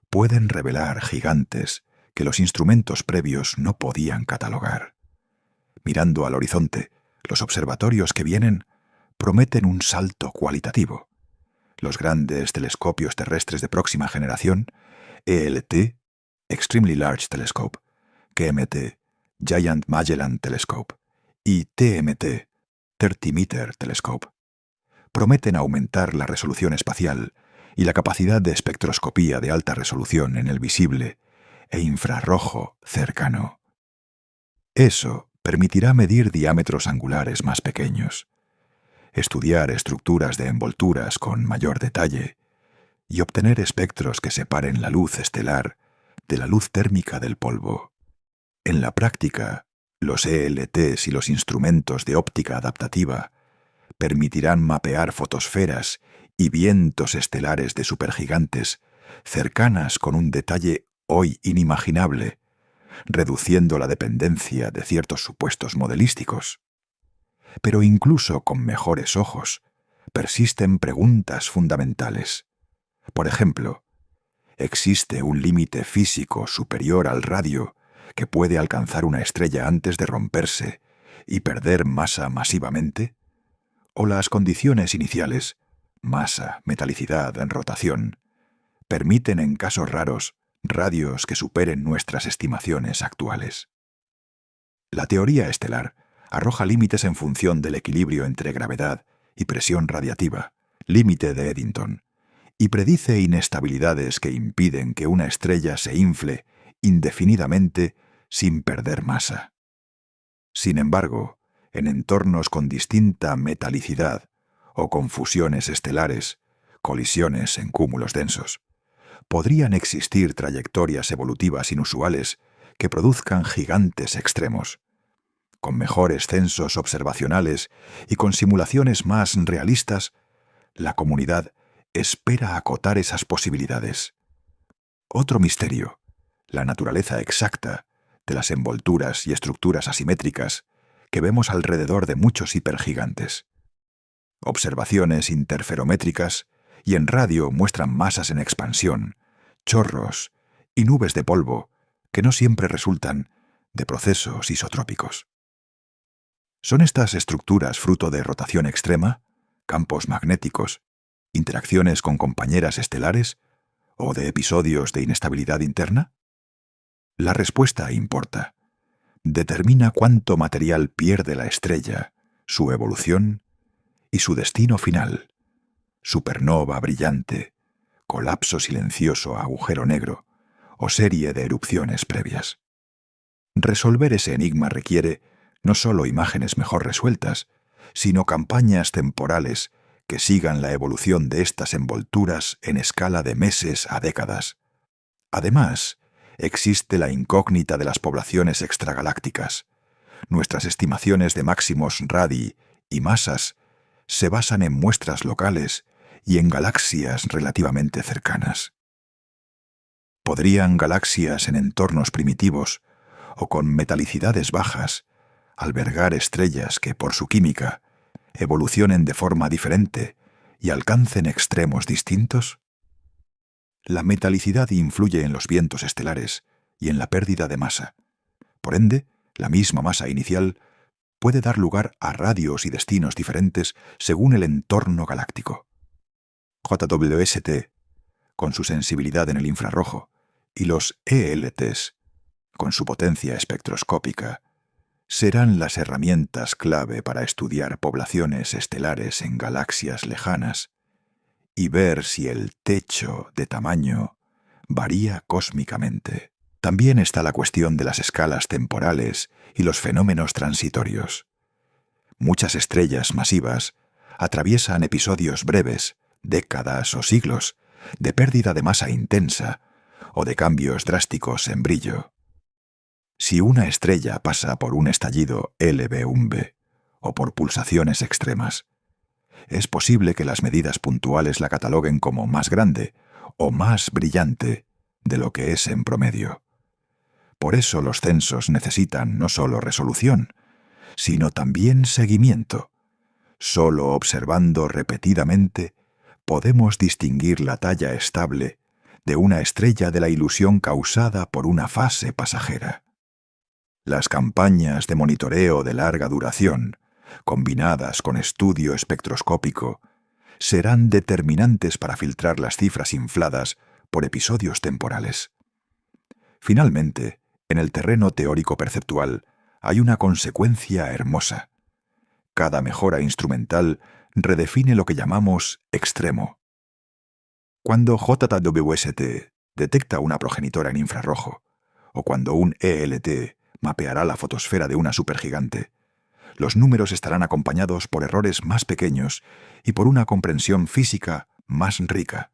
pueden revelar gigantes que los instrumentos previos no podían catalogar. Mirando al horizonte, los observatorios que vienen prometen un salto cualitativo. Los grandes telescopios terrestres de próxima generación, ELT, Extremely Large Telescope, GMT, Giant Magellan Telescope, y TMT, 30 Meter Telescope, prometen aumentar la resolución espacial y la capacidad de espectroscopía de alta resolución en el visible e infrarrojo cercano. Eso permitirá medir diámetros angulares más pequeños, estudiar estructuras de envolturas con mayor detalle y obtener espectros que separen la luz estelar de la luz térmica del polvo. En la práctica, los ELTs y los instrumentos de óptica adaptativa permitirán mapear fotosferas y vientos estelares de supergigantes cercanas con un detalle hoy inimaginable, reduciendo la dependencia de ciertos supuestos modelísticos. Pero incluso con mejores ojos, persisten preguntas fundamentales. Por ejemplo, ¿existe un límite físico superior al radio que puede alcanzar una estrella antes de romperse y perder masa masivamente? ¿O las condiciones iniciales, masa, metalicidad, rotación, permiten en casos raros radios que superen nuestras estimaciones actuales? La teoría estelar arroja límites en función del equilibrio entre gravedad y presión radiativa, límite de Eddington, y predice inestabilidades que impiden que una estrella se infle indefinidamente sin perder masa. Sin embargo, en entornos con distinta metalicidad o con fusiones estelares, colisiones en cúmulos densos, podrían existir trayectorias evolutivas inusuales que produzcan gigantes extremos. Con mejores censos observacionales y con simulaciones más realistas, la comunidad espera acotar esas posibilidades. Otro misterio, la naturaleza exacta de las envolturas y estructuras asimétricas que vemos alrededor de muchos hipergigantes. Observaciones interferométricas y en radio muestran masas en expansión, chorros y nubes de polvo que no siempre resultan de procesos isotrópicos. ¿Son estas estructuras fruto de rotación extrema, campos magnéticos, interacciones con compañeras estelares o de episodios de inestabilidad interna? La respuesta importa. Determina cuánto material pierde la estrella, su evolución y su destino final, supernova brillante, colapso silencioso a agujero negro o serie de erupciones previas. Resolver ese enigma requiere no solo imágenes mejor resueltas, sino campañas temporales que sigan la evolución de estas envolturas en escala de meses a décadas. Además, existe la incógnita de las poblaciones extragalácticas. Nuestras estimaciones de máximos radii y masas se basan en muestras locales y en galaxias relativamente cercanas. ¿Podrían galaxias en entornos primitivos o con metalicidades bajas albergar estrellas que, por su química, evolucionen de forma diferente y alcancen extremos distintos? La metalicidad influye en los vientos estelares y en la pérdida de masa. Por ende, la misma masa inicial puede dar lugar a radios y destinos diferentes según el entorno galáctico. JWST, con su sensibilidad en el infrarrojo, y los ELTs, con su potencia espectroscópica, serán las herramientas clave para estudiar poblaciones estelares en galaxias lejanas y ver si el techo de tamaño varía cósmicamente. También está la cuestión de las escalas temporales y los fenómenos transitorios. Muchas estrellas masivas atraviesan episodios breves, décadas o siglos, de pérdida de masa intensa o de cambios drásticos en brillo. Si una estrella pasa por un estallido LB1b o por pulsaciones extremas, es posible que las medidas puntuales la cataloguen como más grande o más brillante de lo que es en promedio. Por eso los censos necesitan no solo resolución, sino también seguimiento. Solo observando repetidamente podemos distinguir la talla estable de una estrella de la ilusión causada por una fase pasajera. Las campañas de monitoreo de larga duración, combinadas con estudio espectroscópico, serán determinantes para filtrar las cifras infladas por episodios temporales. Finalmente, en el terreno teórico-perceptual hay una consecuencia hermosa. Cada mejora instrumental redefine lo que llamamos extremo. Cuando JWST detecta una progenitora en infrarrojo, o cuando un ELT mapeará la fotosfera de una supergigante. Los números estarán acompañados por errores más pequeños y por una comprensión física más rica.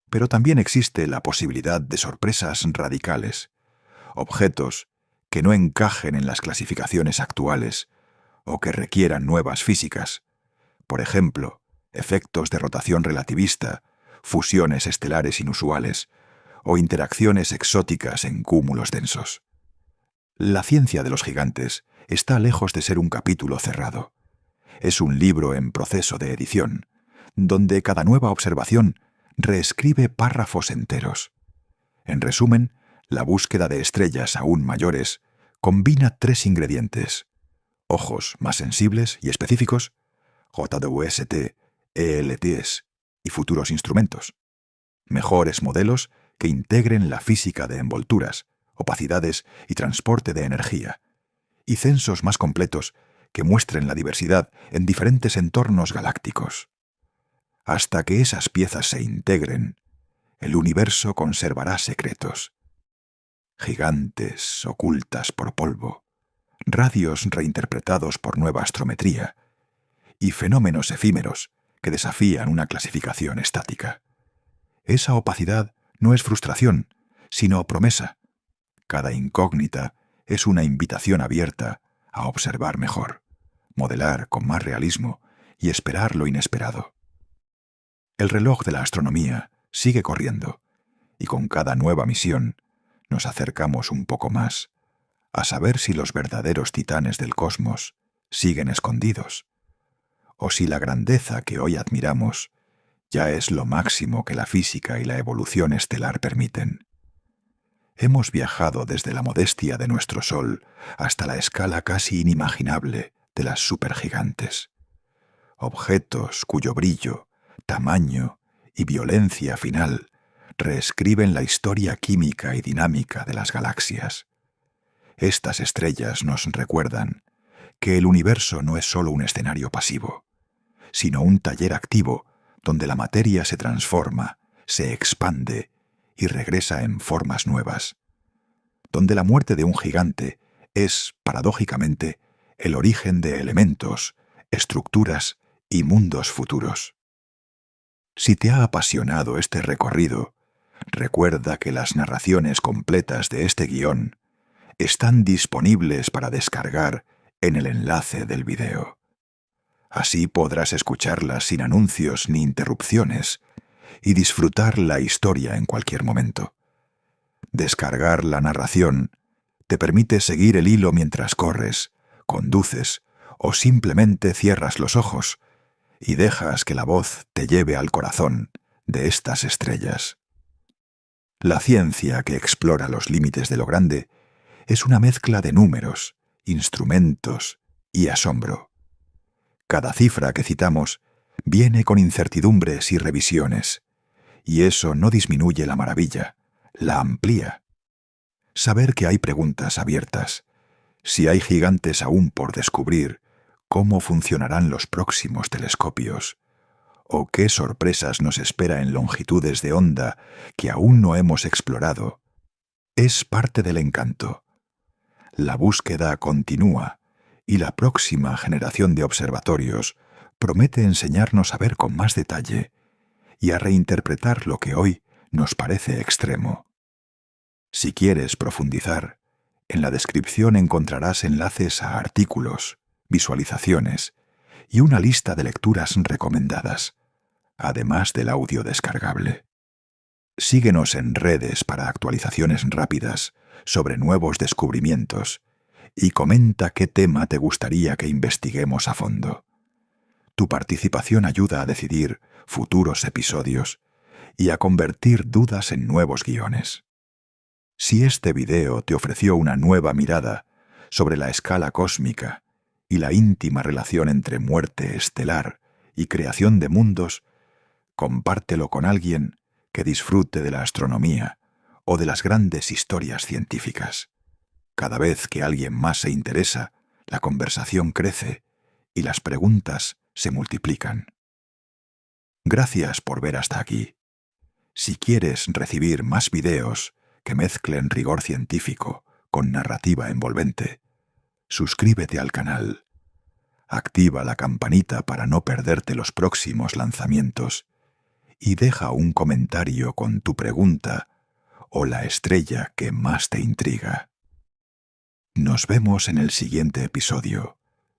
Pero también existe la posibilidad de sorpresas radicales, objetos que no encajen en las clasificaciones actuales o que requieran nuevas físicas. Por ejemplo, efectos de rotación relativista, fusiones estelares inusuales o interacciones exóticas en cúmulos densos. La ciencia de los gigantes está lejos de ser un capítulo cerrado. Es un libro en proceso de edición, donde cada nueva observación reescribe párrafos enteros. En resumen, la búsqueda de estrellas aún mayores combina 3 ingredientes: ojos más sensibles y específicos, JWST, ELTs y futuros instrumentos, mejores modelos que integren la física de envolturas, opacidades y transporte de energía, y censos más completos que muestren la diversidad en diferentes entornos galácticos. Hasta que esas piezas se integren, el universo conservará secretos. Gigantes ocultas por polvo, radios reinterpretados por nueva astrometría y fenómenos efímeros que desafían una clasificación estática. Esa opacidad no es frustración, sino promesa. Cada incógnita es una invitación abierta a observar mejor, modelar con más realismo y esperar lo inesperado. El reloj de la astronomía sigue corriendo, y con cada nueva misión nos acercamos un poco más a saber si los verdaderos titanes del cosmos siguen escondidos, o si la grandeza que hoy admiramos ya es lo máximo que la física y la evolución estelar permiten. Hemos viajado desde la modestia de nuestro Sol hasta la escala casi inimaginable de las supergigantes. Objetos cuyo brillo, tamaño y violencia final reescriben la historia química y dinámica de las galaxias. Estas estrellas nos recuerdan que el universo no es solo un escenario pasivo, sino un taller activo donde la materia se transforma, se expande y regresa en formas nuevas, donde la muerte de un gigante es, paradójicamente, el origen de elementos, estructuras y mundos futuros. Si te ha apasionado este recorrido, recuerda que las narraciones completas de este guión están disponibles para descargar en el enlace del video. Así podrás escucharlas sin anuncios ni interrupciones y disfrutar la historia en cualquier momento. Descargar la narración te permite seguir el hilo mientras corres, conduces o simplemente cierras los ojos y dejas que la voz te lleve al corazón de estas estrellas. La ciencia que explora los límites de lo grande es una mezcla de números, instrumentos y asombro. Cada cifra que citamos viene con incertidumbres y revisiones, y eso no disminuye la maravilla, la amplía. Saber que hay preguntas abiertas, si hay gigantes aún por descubrir, cómo funcionarán los próximos telescopios, o qué sorpresas nos espera en longitudes de onda que aún no hemos explorado, es parte del encanto. La búsqueda continúa y la próxima generación de observatorios promete enseñarnos a ver con más detalle y a reinterpretar lo que hoy nos parece extremo. Si quieres profundizar, en la descripción encontrarás enlaces a artículos, visualizaciones y una lista de lecturas recomendadas, además del audio descargable. Síguenos en redes para actualizaciones rápidas sobre nuevos descubrimientos y comenta qué tema te gustaría que investiguemos a fondo. Tu participación ayuda a decidir futuros episodios y a convertir dudas en nuevos guiones. Si este video te ofreció una nueva mirada sobre la escala cósmica y la íntima relación entre muerte estelar y creación de mundos, compártelo con alguien que disfrute de la astronomía o de las grandes historias científicas. Cada vez que alguien más se interesa, la conversación crece y las preguntas se multiplican. Gracias por ver hasta aquí. Si quieres recibir más videos que mezclen rigor científico con narrativa envolvente. Suscríbete al canal. Activa la campanita para no perderte los próximos lanzamientos y deja un comentario con tu pregunta o la estrella que más te intriga. Nos vemos en el siguiente episodio,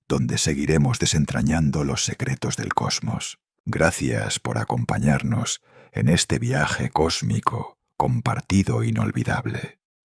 donde seguiremos desentrañando los secretos del cosmos. Gracias por acompañarnos en este viaje cósmico compartido inolvidable.